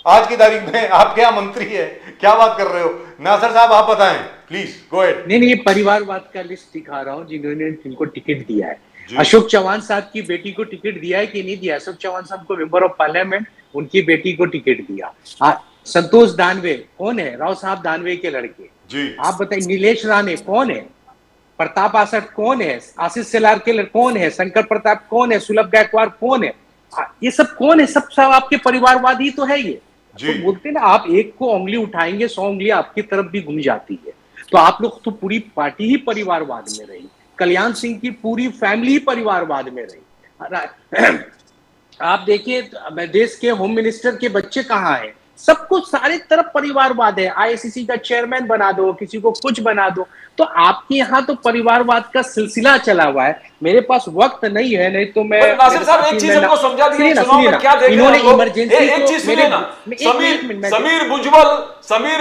आज की तारीख में आपके यहाँ मंत्री है, क्या बात कर रहे हो? नासिर साहब आप बताएं, प्लीज गो अहेड। नहीं, परिवारवाद का लिस्ट दिखा रहा हूँ जिन्होंने जिनको टिकट दिया है। अशोक चौहान साहब की बेटी को टिकट दिया है कि नहीं दिया? अशोक चौहान साहब को मेंबर ऑफ पार्लियामेंट उनकी बेटी को टिकट दिया। संतोष दानवे कौन है? राव साहब दानवे के लड़के। जी। आप बताइए, नीलेश राणे कौन है? प्रताप आसट कौन है? आशीष सेलार के कौन है? शंकर प्रताप कौन है? सुलभ गायकवाड़ कौन है? ये सब कौन है? सब आपके परिवारवादी तो है ये। तो बोलते ना, आप एक को उंगली उठाएंगे 100 उंगली आपकी तरफ भी घूम जाती है। तो आप लोग तो पूरी पार्टी ही परिवारवाद में रही, कल्याण सिंह की पूरी फैमिली ही परिवारवाद में रही। आप देखिए देश के होम मिनिस्टर के बच्चे कहाँ हैं? सब कुछ सारे तरफ परिवारवाद है। आईसीसी का चेयरमैन बना दो, किसी को कुछ बना दो। तो आपके यहाँ तो परिवारवाद का सिलसिला चला हुआ है। मेरे पास वक्त नहीं है, नहीं तो मैं नासिर साहब एक चीज हमको समझा दीजिए, चुनाव में क्या देख रहे हैं इमरजेंसी। एक चीज सुनिए ना, समीर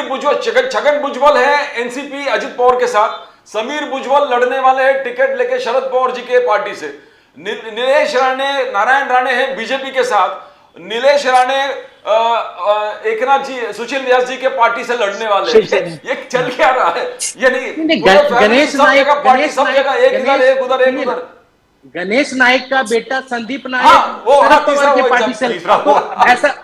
भुजबल छगन भुजबल है एनसीपी अजित पवार के साथ, समीर भुजबल लड़ने वाले हैं टिकट लेके शरद पवार जी के पार्टी से, नीलेश राणे नारायण राणे हैं बीजेपी के साथ, नीलेश राणे एकनाथ जी सुशील व्यास जी के पार्टी से लड़ने वाले हैं। ये चल क्या रहा है? ये नहीं गणेश नायक पार्टी सब जगह एक इधर एक उधर एक उधर। गणेश नायक का बेटा संदीप नायक शरद पवार की पार्टी से, तो ऐसा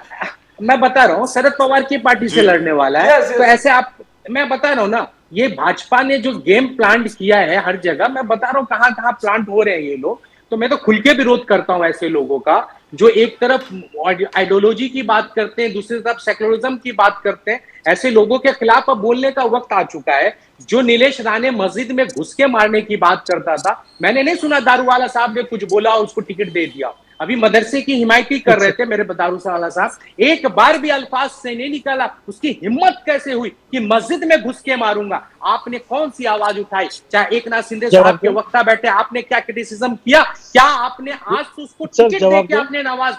मैं बता रहा हूँ, शरद पवार की पार्टी से लड़ने वाला है। तो ऐसे आप, मैं बता रहा हूँ ना, ये भाजपा ने जो गेम प्लांट किया है हर जगह, मैं बता रहा हूँ कहाँ कहाँ प्लांट हो रहे हैं ये लोग। तो मैं तो खुल के विरोध करता हूं ऐसे लोगों का, जो एक तरफ आइडियोलॉजी की बात करते हैं, दूसरी तरफ सेक्युलरिज्म की बात करते हैं। ऐसे लोगों के खिलाफ अब बोलने का वक्त आ चुका है। जो नीलेश राणे मस्जिद में घुस के मारने की बात करता था, मैंने नहीं सुना दारूवाला साहब ने कुछ बोला उसको टिकट दे दिया। अभी मदरसे की हिमायती कर रहे थे मेरे दारूवाला साहब, एक बार भी अल्फाज से नहीं निकाला। उसकी हिम्मत कैसे हुई कि मस्जिद में घुस के मारूंगा? आपने कौन सी आवाज उठाई? चाहे एकनाथ शिंदे साहब के वक्ता बैठे, आपने क्या क्रिटिसिज्म किया? क्या आपने आज तो उसको टिकट देके आपने नवाज,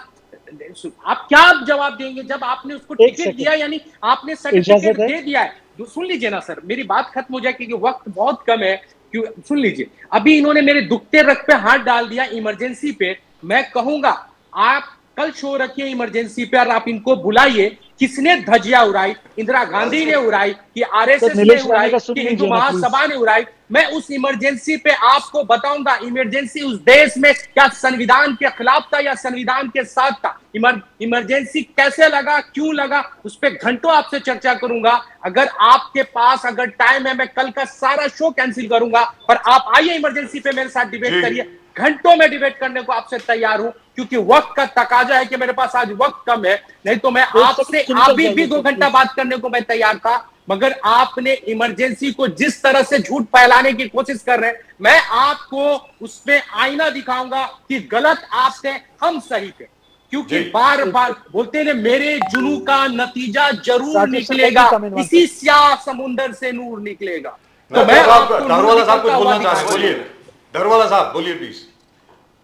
आप क्या जवाब देंगे जब आपने उसको टिकट दिया? यानी आपने सर्टिफिकेट दे दिया है। सुन लीजिए ना सर, मेरी बात खत्म हो जाए क्योंकि वक्त बहुत कम है। क्यों? सुन लीजिए, अभी इन्होंने मेरे दुखते रग पे हाथ डाल दिया इमरजेंसी पे। मैं कहूंगा आप कल शो रखिए इमरजेंसी पे और आप इनको बुलाइए। किसने धज्जियां उड़ाई? इंदिरा गांधी ने उड़ाई कि आरएसएस ने उड़ाई कि हिंदू महासभा ने उड़ाई? मैं उस इमरजेंसी पे आपको बताऊंगा, इमरजेंसी उस देश में क्या संविधान के खिलाफ था या संविधान के साथ था? इमरजेंसी कैसे लगा, क्यों लगा, उस पर घंटों आपसे चर्चा करूंगा। अगर आपके पास अगर टाइम है, मैं कल का सारा शो कैंसिल करूंगा, पर आप आइए इमरजेंसी पे मेरे साथ डिबेट करिए। घंटों में डिबेट करने को आपसे तैयार हूं, क्योंकि वक्त का तकाजा है कि मेरे पास आज वक्त कम है। नहीं तो मैं आपसे अभी भी 2 घंटा बात करने को मैं तैयार था, मगर आपने इमरजेंसी को जिस तरह से झूठ फैलाने की कोशिश कर रहे हैं, मैं आपको उसमें आईना दिखाऊंगा कि गलत आप थे, हम सही थे। क्योंकि बार बार बोलते हैं मेरे जुनू का नतीजा जरूर निकलेगा, इसी स्याह समुंदर से नूर निकलेगा। तो मैं दारूवाला साहब कुछ बोलना चाह रहे हैं, बोलिए। दारूवाला साहब बोलिए प्लीज।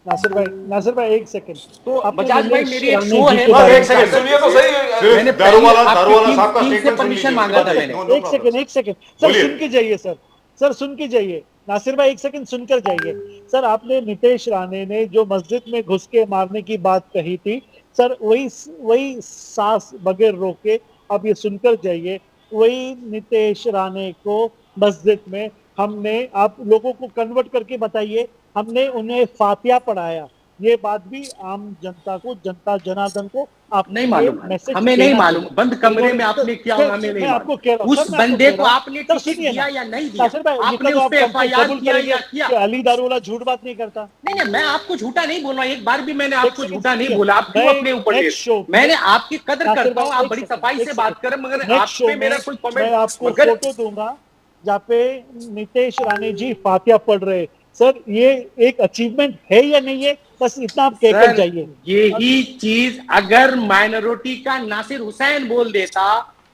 नासिर भाई एक सेकंड। तो बजाज भाई मेरी एक शो है, एक सेकंड सुनिए तो सही। मैंने दारूवाला साहब का स्टेटमेंट परमिशन मांगा था मैंने। एक सेकंड सर, सुन के जाइए सर सुन के जाइए। नासिर भाई एक सेकंड सुनकर जाइए सर। आपने नीलेश राणे ने जो मस्जिद में घुस के मारने की बात कही थी सर, वही सांस बगैर रोके आप ये सुनकर जाइए। वही नीलेश राणे को मस्जिद में हमने, आप लोगों को कन्वर्ट करके बताइए, हमने उन्हें फातिहा पढ़ाया। ये बात भी आम जनता को, जनता जनार्दन को आप नहीं मालूम, हमें नहीं मालूम। बंद कमरे में आपने क्या, हमें नहीं आपको कह रहा हूं उस बंदे को आपने टिकट दिया या नहीं दिया? आपने उस पे एफआईआर किया या किया? अली दारूवाला झूठ बात नहीं करता। नहीं, मैं आपको झूठा नहीं बोल रहा, एक बार भी मैंने आपको झूठा नहीं बोला। आप क्यों अपने ऊपर, मैंने आपकी कदर करता हूँ, आप बड़ी सफाई से बात करें, मगर आप पे मेरा कोई कमेंट, मैं आपको फोटो दूंगा जहाँ पे नीलेश राणे जी फातिहा पढ़ रहे। सर ये एक अचीवमेंट है या नहीं है? बस इतना आप कहकर जाइए। यही चीज अगर माइनॉरिटी का नासिर हुसैन बोल देता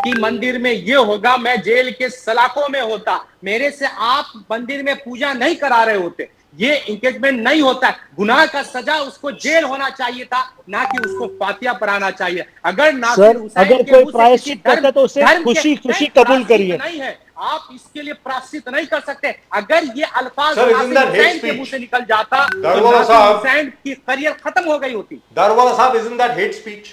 कि मंदिर में ये होगा, मैं जेल के सलाखों में होता। मेरे से आप मंदिर में पूजा नहीं करा रहे होते, ये इंगेजमेंट नहीं होता। गुनाह का सजा उसको जेल होना चाहिए था, ना कि उसको फातिहा पढ़ाना चाहिए। अगर नासिर हुसैन अगर कोई प्रायश्चित करता तो उसे खुशी खुशी कबूल करिए। नहीं है, आप इसके लिए प्रायश्चित नहीं कर सकते। अगर ये अल्फाज नासिर हुसैन के मुंह से निकल जाता तो नासिर हुसैन की करियर खत्म हो गई होती। दारूवाला साहब, isn't that hate speech?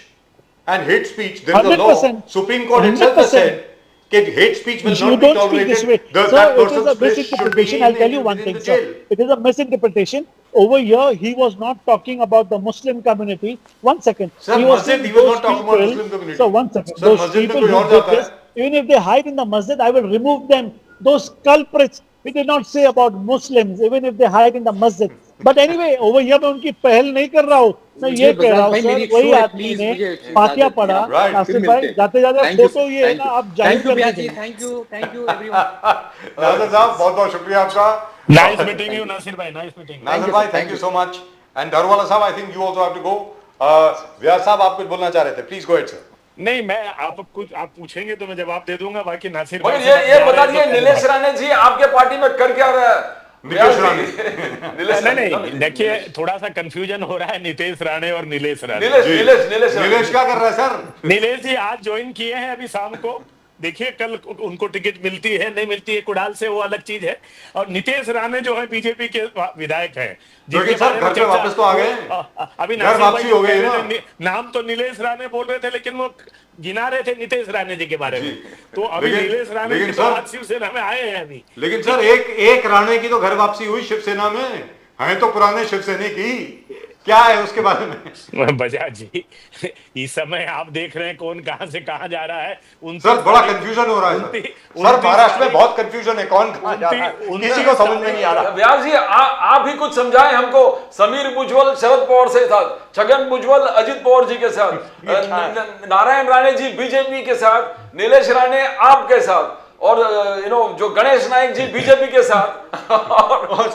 And hate speech, there is a law. Supreme Court itself has said that hate speech will not be tolerated. Sir, it is a misinterpretation. I'll tell you one thing, sir. It is a misinterpretation. over here he was not talking about the Muslim community. One second. Sir, He was masjid, saying he was those not talking about people- Muslim community. So one second. Sir, Those masjid mein people koi who aur did jata this, hai. even if they hide in the masjid, I will remove them. Those culprits. He did not say about Muslims, even if they hide in the masjid. But anyway, over here मैं उनकी पहल नहीं कर रहा हूँ. मैं मुझे ये कह बजाज रहा हूँ भाई, सर, मेरी एक वही show है, आदमी please ने मुझे फातिया इजाजत पढ़ा. दीजिए। Right. नासिर फिर भाई मिलते हैं। जाते जाते Thank you, फोटो ये है thank ना, you. आप जाहिर Thank you, करने Biyaz ji. देंगे. Thank you everyone. नासिर साहब बहुत बहुत शुक्रिया आपका. नाइस मीटिंग यू नासिर भाई, नाइस मीटिंग. नासिर you, भाई sir. Thank Thank you you. So much. And Daruwala साहब I think you also have to go. Vyas साहब आप कुछ बोलना चाह रहे थे, प्लीज गो अहेड सर. नहीं, मैं आप कुछ आप पूछेंगे तो मैं जवाब दे दूंगा. बाकी नासिर मगर भाई ये बता दिए नीलेश राणे जी आपके पार्टी में कर क्या रहा है? निलेश राणे. नीलेश नहीं, देखिए थोड़ा सा कंफ्यूजन हो रहा है नितेश राणे और नीलेश राणे. नीलेश क्या कर रहा है सर? नीलेश जी आज ज्वाइन किए हैं अभी शाम को. देखिए कल उनको टिकट मिलती है नहीं मिलती है कुडाल से, वो अलग चीज है. और नितेश राणे जो है बीजेपी के विधायक हैं. लेकिन सर घर पे वापस तो आ गए. अभी घर नासिर वापसी भाई हो गई कह ना. रहे थे, नाम तो नीलेश राणे बोल रहे थे लेकिन वो गिना रहे थे नितेश राणे जी के बारे में. तो अभी लेकिन- नीलेश राणे लेकिन जी तो सर- आज शिवसेना में आए हैं अभी. लेकिन सर एक राणे की तो घर वापसी हुई शिवसेना में, हैं तो पुराने शिवसेना की. क्या है उसके बारे में? बजाज जी, इस समय आप देख रहे हैं कौन कहां से कहां जा रहा है. सर बड़ा कंफ्यूजन हो रहा है सर. सर महाराष्ट्र में बहुत कंफ्यूजन है, कौन कहां जा रहा है किसी को समझ में नहीं आ रहा. व्यास जी आप ही कुछ समझाएं हमको. समीर भुजबल शरद पवार से था, छगन भुजबल अजित पवार जी के साथ, नारायण राणे जी बीजेपी के साथ, नीलेश राणे आपके साथ, और जो गणेश नायक जी बीजेपी के साथ, और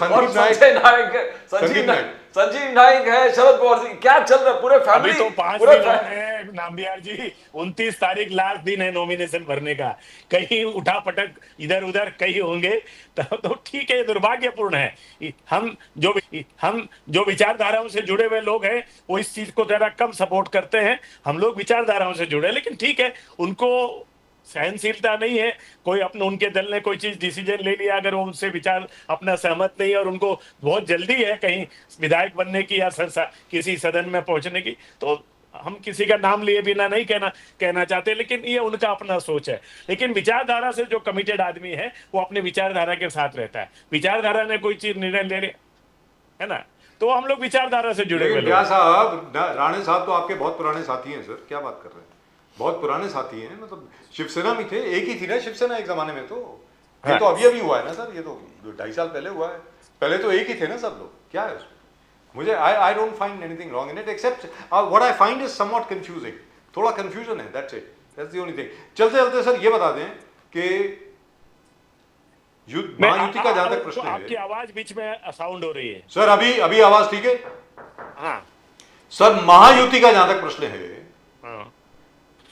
संजीव नायक है शरद पवार जी. क्या चल रहा है पूरे अभी फैमिली? तो 5 दिन है नामबिहार जी. 29 तारीख लास्ट दिन है नॉमिनेशन भरने का. कहीं उठा पटक इधर उधर कहीं होंगे तो ठीक है, दुर्भाग्यपूर्ण है. हम जो विचारधाराओं से जुड़े हुए लोग हैं वो इस चीज को जरा कम सपोर्ट करते हैं. हम लोग विचारधाराओं से जुड़े, लेकिन ठीक है, उनको सहनशीलता नहीं है. कोई अपने उनके दल ने कोई चीज डिसीजन ले लिया, अगर वो उनसे विचार अपना सहमत नहीं है और उनको बहुत जल्दी है कहीं विधायक बनने की या किसी सदन में पहुंचने की, तो हम किसी का नाम लिए बिना नहीं कहना चाहते, लेकिन ये उनका अपना सोच है. लेकिन विचारधारा से जो कमिटेड आदमी है वो अपने विचारधारा के साथ रहता है. विचारधारा ने कोई चीज निर्णय ले है ना, तो हम लोग विचारधारा से जुड़े हुए लेकिन लोग. क्या साहब, राणे साहब तो आपके बहुत पुराने साथी हैं सर. क्या बात कर रहे हैं, बहुत पुराने साथी हैं. मतलब शिवसेना में थे, एक ही थी ना शिवसेना एक जमाने में. तो ये तो अभी हुआ है ना सर, ये तो 2.5 साल पहले हुआ है. पहले तो एक ही थे ना सब लोग. क्या है उसमें? मुझे I don't find anything wrong in it, except what I find is somewhat confusing. थोड़ा कंफ्यूजन है, that's it, that's the only thing. चलते चलते सर ये बता दें कि महायुति का जहां तक प्रश्न है. आपकी आवाज बीच में साउंड हो रही है. सर अभी आवाज ठीक है? हाँ सर महायुति का जहां तक प्रश्न है, हाँ.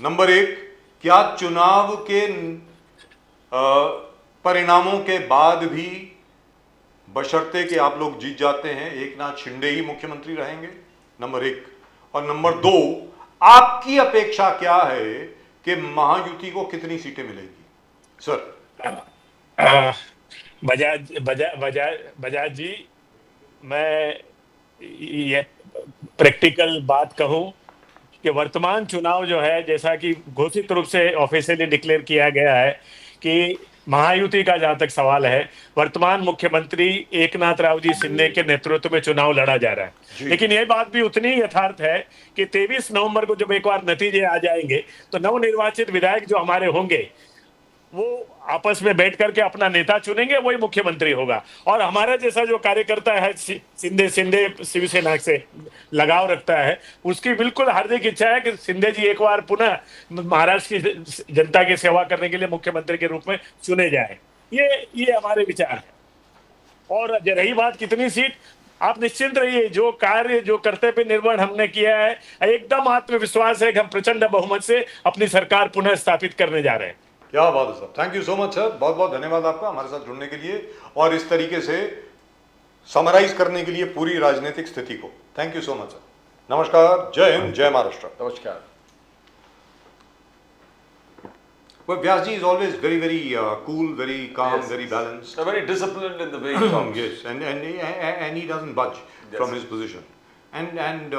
नंबर 1, क्या चुनाव के परिणामों के बाद भी बशर्ते कि आप लोग जीत जाते हैं एकनाथ शिंदे ही मुख्यमंत्री रहेंगे? नंबर 1. और नंबर 2, आपकी अपेक्षा क्या है कि महायुति को कितनी सीटें मिलेंगी सर? बजाज जी, मैं ये प्रैक्टिकल बात कहूं कि वर्तमान चुनाव जो है, जैसा कि घोषित रूप से ऑफिशियली डिक्लेयर किया गया है कि महायुति का जहां तक सवाल है, वर्तमान मुख्यमंत्री एकनाथ राव जी शिंदे के नेतृत्व में चुनाव लड़ा जा रहा है. लेकिन यह बात भी उतनी ही यथार्थ है कि 23 नवंबर को जब एक बार नतीजे आ जाएंगे तो नवनिर्वाचित विधायक जो हमारे होंगे वो आपस में बैठ करके अपना नेता चुनेंगे, वही मुख्यमंत्री होगा. और हमारा जैसा जो कार्यकर्ता है शिंदे शिवसेना से लगाव रखता है, उसकी बिल्कुल हार्दिक इच्छा है कि शिंदे जी एक बार पुनः महाराष्ट्र की जनता की सेवा करने के लिए मुख्यमंत्री के रूप में चुने जाए. ये हमारे विचार है. और रही बात कितनी सीट, आप निश्चिंत रहिए, जो कार्य जो कर्तव्य निर्वहन हमने किया है, एकदम आत्मविश्वास है कि हम प्रचंड बहुमत से अपनी सरकार पुनः स्थापित करने जा रहे हैं. क्या बात है sir, thank you so much sir. बहुत बहुत धन्यवाद आपका हमारे साथ जुड़ने के लिए और इस तरीके से समराइज करने के लिए पूरी राजनीतिक स्थिति को. Thank you so much sir. नमस्कार, जय हिंद, जय महाराष्ट्र. नमस्कार. Well, Vyas ji is always very cool, very calm, Yes. very balanced. Very disciplined in the way he talks. Yes, and he doesn't budge from his position. And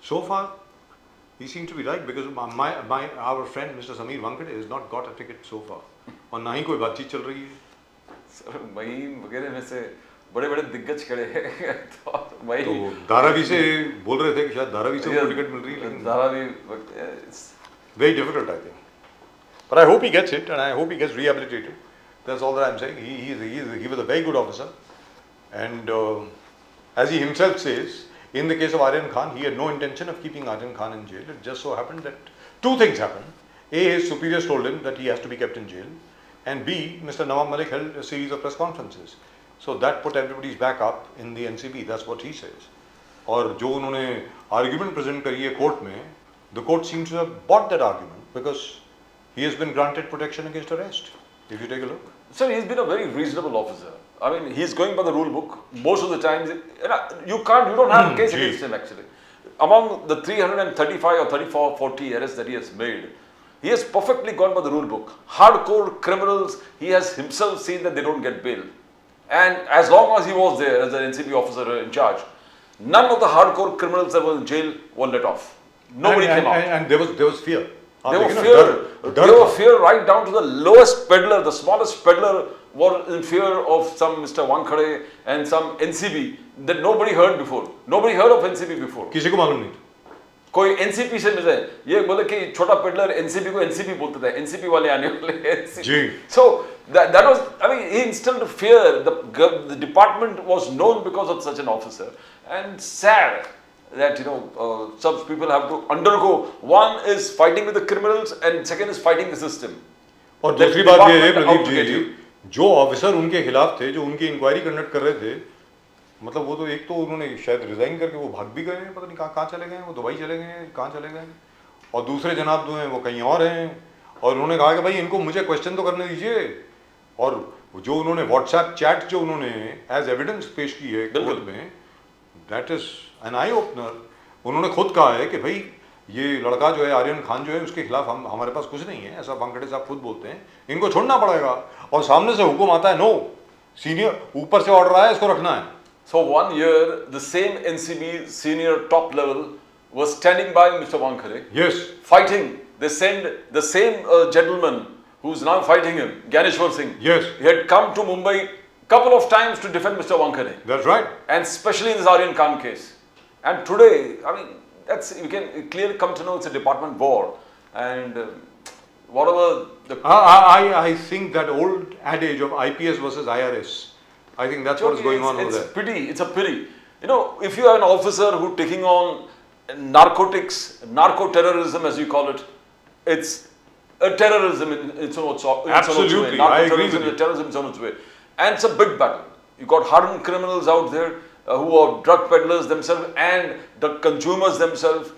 so far, he seems to be right because our friend Mr. Sameer Vankade has not got a ticket so far. और ना ही कोई बातचीत चल रही है. Sir महीम वगैरह में से बड़े बड़े दिग्गज खड़े हैं तो वही तो धारावी से बोल रहे थे कि शायद धारावी से उनको टिकट मिल रही है, लेकिन Dharavi very difficult, I think. But I hope he gets it, and I hope he gets rehabilitated. That's all that I'm saying. He was a very good officer, and as he himself says, in the case of Aryan Khan, he had no intention of keeping Aryan Khan in jail. It just so happened that two things happened. A, his superiors told him that he has to be kept in jail, and B, Mr. Nawab Malik held a series of press conferences. So that put everybody's back up in the NCB. That's what he says. और जो उन्होंने argument present करी है court में, the court seems to have bought that argument because he has been granted protection against arrest. If you take a look. So he's been a very reasonable officer. I mean, he's going by the rule book. Most of the times, you don't have a case against him actually. Among the 335 or 34, 40 arrests that he has made, he has perfectly gone by the rule book. Hardcore criminals, he has himself seen that they don't get bail. And as long as he was there as an NCB officer in charge, none of the hardcore criminals that were in jail were let off. Nobody came out. And there was fear. They were fear right down to the lowest peddler, the smallest peddler were in fear of some Mr. Wankhede and some NCB that nobody heard before. Nobody heard of NCB before. किसी को मालूम नहीं था. कोई NCP से मिले ये बोले कि छोटा पेडलर NCP को NCP बोलते थे, NCP वाले आने वाले NCP. Ji. So that was, I mean, he instilled fear. The department was known because of such an officer, and sad that some people have to undergo. One is fighting with the criminals, and second is fighting the system. और दूसरी बात ये है प्रदीप जी, जो officer उनके खिलाफ थे, जो उनकी इंक्वायरी कंडक्ट कर रहे थे, मतलब वो तो एक तो उन्होंने शायद रिजाइन करके वो भाग भी गए हैं, पता नहीं कहाँ चले गए हैं, वो दुबई चले गए हैं, कहाँ चले गए हैं, और दूसरे जनाब जो हैं वो कहीं और हैं, और उन्होंने कहा कि भाई इनको मुझे क्वेश्चन तो करने दीजिए, और जो उन्होंने व्हाट्सएप चैट जो उन्होंने एज एविडेंस पेश की है कोर्ट में, that is an eye opener. उन्होंने खुद कहा है कि भाई ये लड़का जो है आर्यन खान जो है उसके खिलाफ हमारे पास कुछ नहीं है, ऐसा वानखेड़े साहब खुद बोलते हैं, इनको छोड़ना पड़ेगा, और सामने से हुक्म आता है नो, सीनियर ऊपर से ऑर्डर आया इसको रखना है. So 1 year, the same NCB senior top level was standing by Mr. Wankhede. Yes. Fighting. They send the same gentleman who's now fighting him, Gyaneshwar Singh. Yes. He had come to Mumbai couple of times to defend Mr. Wankhede. That's right. And especially in this Aryan Khan case. And today, I mean, you can clearly come to know it's a department war. And whatever the... I think that old adage of IPS versus IRS, I think that's what is going on over there. It's a pity. If you have an officer who's taking on narcotics, narco-terrorism as you call it, it's a terrorism in its own way. Absolutely, I agree with you. Terrorism in its own way. And it's a big battle. You got hardened criminals out there who are drug peddlers themselves and the consumers themselves.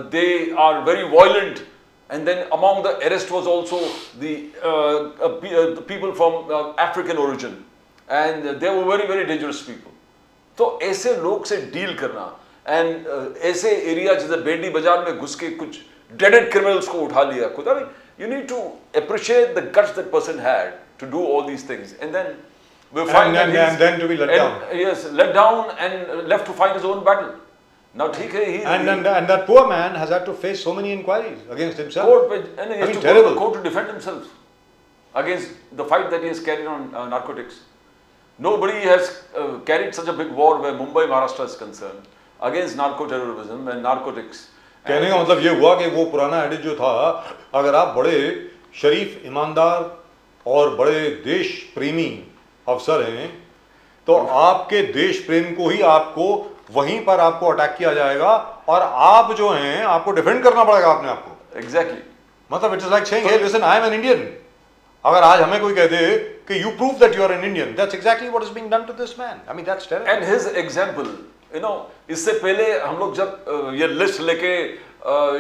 They are very violent. And then among the arrest was also the people from African origin. And they were very, very dangerous people. तो ऐसे लोग से deal करना and ऐसे area जैसे बेंडी बाजार में घुस के कुछ डेडेड क्रिमिनल्स को उठा लिया खुद. I mean you need to appreciate the guts that person had to do all these things and then we find and then to be let down. Yes, let down and left to fight his own battle. Now ठीक है, and that poor man has had to face so many inquiries against himself. Court पे, and he has to terrible. go to the court to defend himself against the fight that he has carried on narcotics. Nobody has carried such a big war where Mumbai, Maharashtra is concerned against narco-terrorism and narcotics. कहने का मतलब ये हुआ कि वो पुराना adage जो था, अगर आप बड़े शरीफ, ईमानदार और बड़े देश प्रेमी अफसर हैं, तो आपके देश प्रेम को ही आपको वहीं पर आपको अटैक किया जाएगा और आप जो हैं आपको डिफेंड करना पड़ेगा अपने आप को. Exactly. मतलब it is like saying hey listen I am an Indian. अगर आज हमें कोई कह दे कि you prove that you are an Indian, that's exactly what is being done to this man. I mean that's terrible. And his example, इससे पहले हम लोग जब ये लिस्ट लेके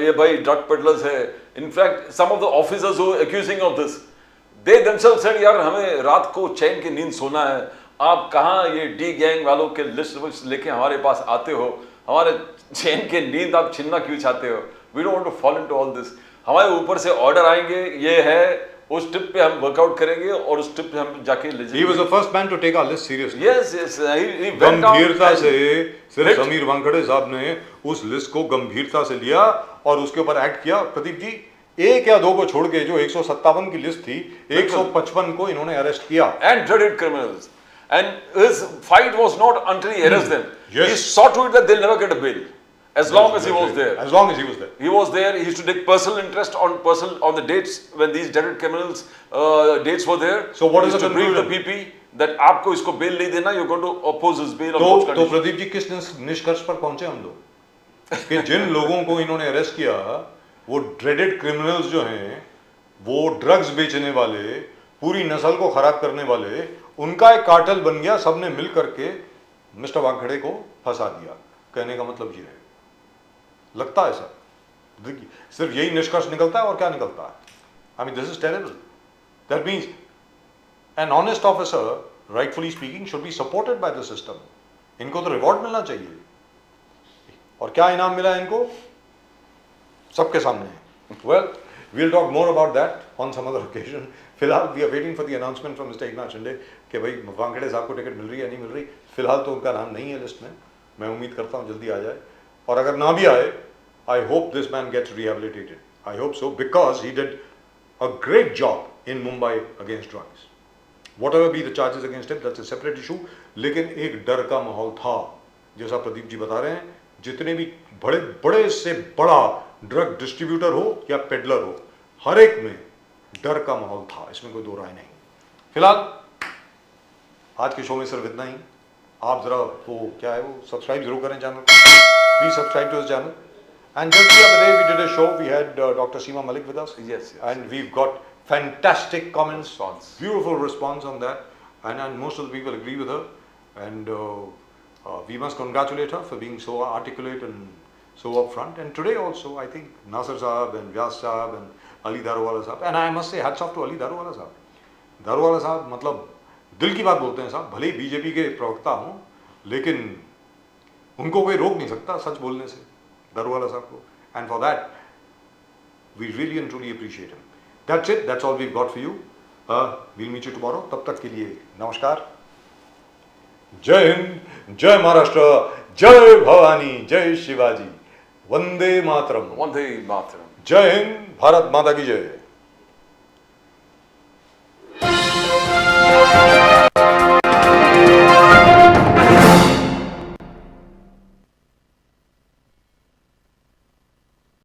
ये भाई ड्रग पेडलर्स है, in fact some of the officers who accusing of this, they themselves said यार हमें रात को चैन की नींद सोना है, आप कहाँ ये डी गैंग वालों के लिस्ट लेके हमारे पास आते हो, हमारे चैन की नींद आप छीनना क्यों चाहते हो? We don't want to fall into all this. हमारे ऊपर से ऑर्डर आएंगे, ये है, उस टिप पे हम वर्कआउट करेंगे और उस टिप पे हम जाके ले जाएंगे. He was the first man to take our list seriously. Yes, he went down. गंभीरता से सिर्फ समीर वानखेड़े साहब ने उस लिस्ट को गंभीरता से लिया और उसके ऊपर एक्ट किया. प्रदीप जी, एक या दो को छोड़ के जो 157 की लिस्ट थी, 155 को इन्होंने अरेस्ट किया. And dreaded criminals. And his fight was not until he arrested them. Yes. He saw to it that they'll never get a bail. As long as he was there. As long as he was there. He was there. He used to take personal interest on the dates when these deaded criminals dates were there. So what he is used the to brief the conclusion? PP that आपको इसको bail नहीं देना, you're going to oppose his bail on तो those तो conditions. Pradeep ji किस निष्कर्ष पर पहुंचे हम लोग कि जिन लोगों को इन्होंने अरेस्ट किया वो ड्रेडेड क्रिमिनल्स जो हैं, वो ड्रग्स बेचने वाले, पूरी नस्ल को खराब करने वाले, उनका एक कार्टेल बन गया, सबने मिल करके मिस्टर वानखेड़े को फंसा दिया। कहने का मतलब ये है, लगता है सर, देखिए सिर्फ यही निष्कर्ष निकलता है और क्या निकलता है? I mean this is terrible. That means an honest officer rightfully speaking should be supported by the system. इनको तो रिवॉर्ड मिलना चाहिए। और क्या इनाम मिला इनको? सबके सामने। Well, we'll talk more about that on some other occasion. फिलहाल we are waiting for the announcement from Mr. Eknath Shinde कि भाई वानखेड़े साहब को टिकट मिल रही है या नहीं मिल रही। फिलहाल तो उनका नाम नहीं है लिस्ट में। मैं उम्मीद करता हूँ जल्दी आ जाए, और अगर ना भी आए, I hope this man gets rehabilitated. I hope so, because he did a great job in Mumbai against drugs. Whatever be the charges against him, that's a separate issue. लेकिन एक डर का माहौल था, जैसा प्रदीप जी बता रहे हैं। जितने भी बड़े बड़े से बड़ा ड्रग डिस्ट्रीब्यूटर हो या पेडलर हो, हर एक में डर का माहौल था, इसमें कोई दो राय नहीं। फिलहाल आज के शो में सिर्फ इतना ही। आप जरा वो क्या है वो सब्सक्राइब जरूर करें चैनल को। Please subscribe to this channel. And just the other day we did a show. We had Dr. Seema Malik with us. Yes. And we've got fantastic comments, Response. beautiful response on that, and most of the people agree with her. And we must congratulate her for being so articulate and so upfront. And today also, I think Nasir Saab and Vyas Saab and Ali Daruwala Saab, and I must say hats off to Ali Daruwala Saab. Daruwala Saab मतलब दिल की बात बोलते हैं साहब। भले ही BJP के प्रवक्ता हों, लेकिन उनको कोई रोक नहीं सकता सच बोलने से, Daruwala साहब को। And for that, we really and truly appreciate him. That's it. That's all we've got for you. We'll meet you tomorrow. तब तक के लिए नमस्कार। जय हिंद, जय महाराष्ट्र, जय भवानी, जय शिवाजी, वंदे मातरम। Vande Mataram. जय हिंद, भारत माता की जय।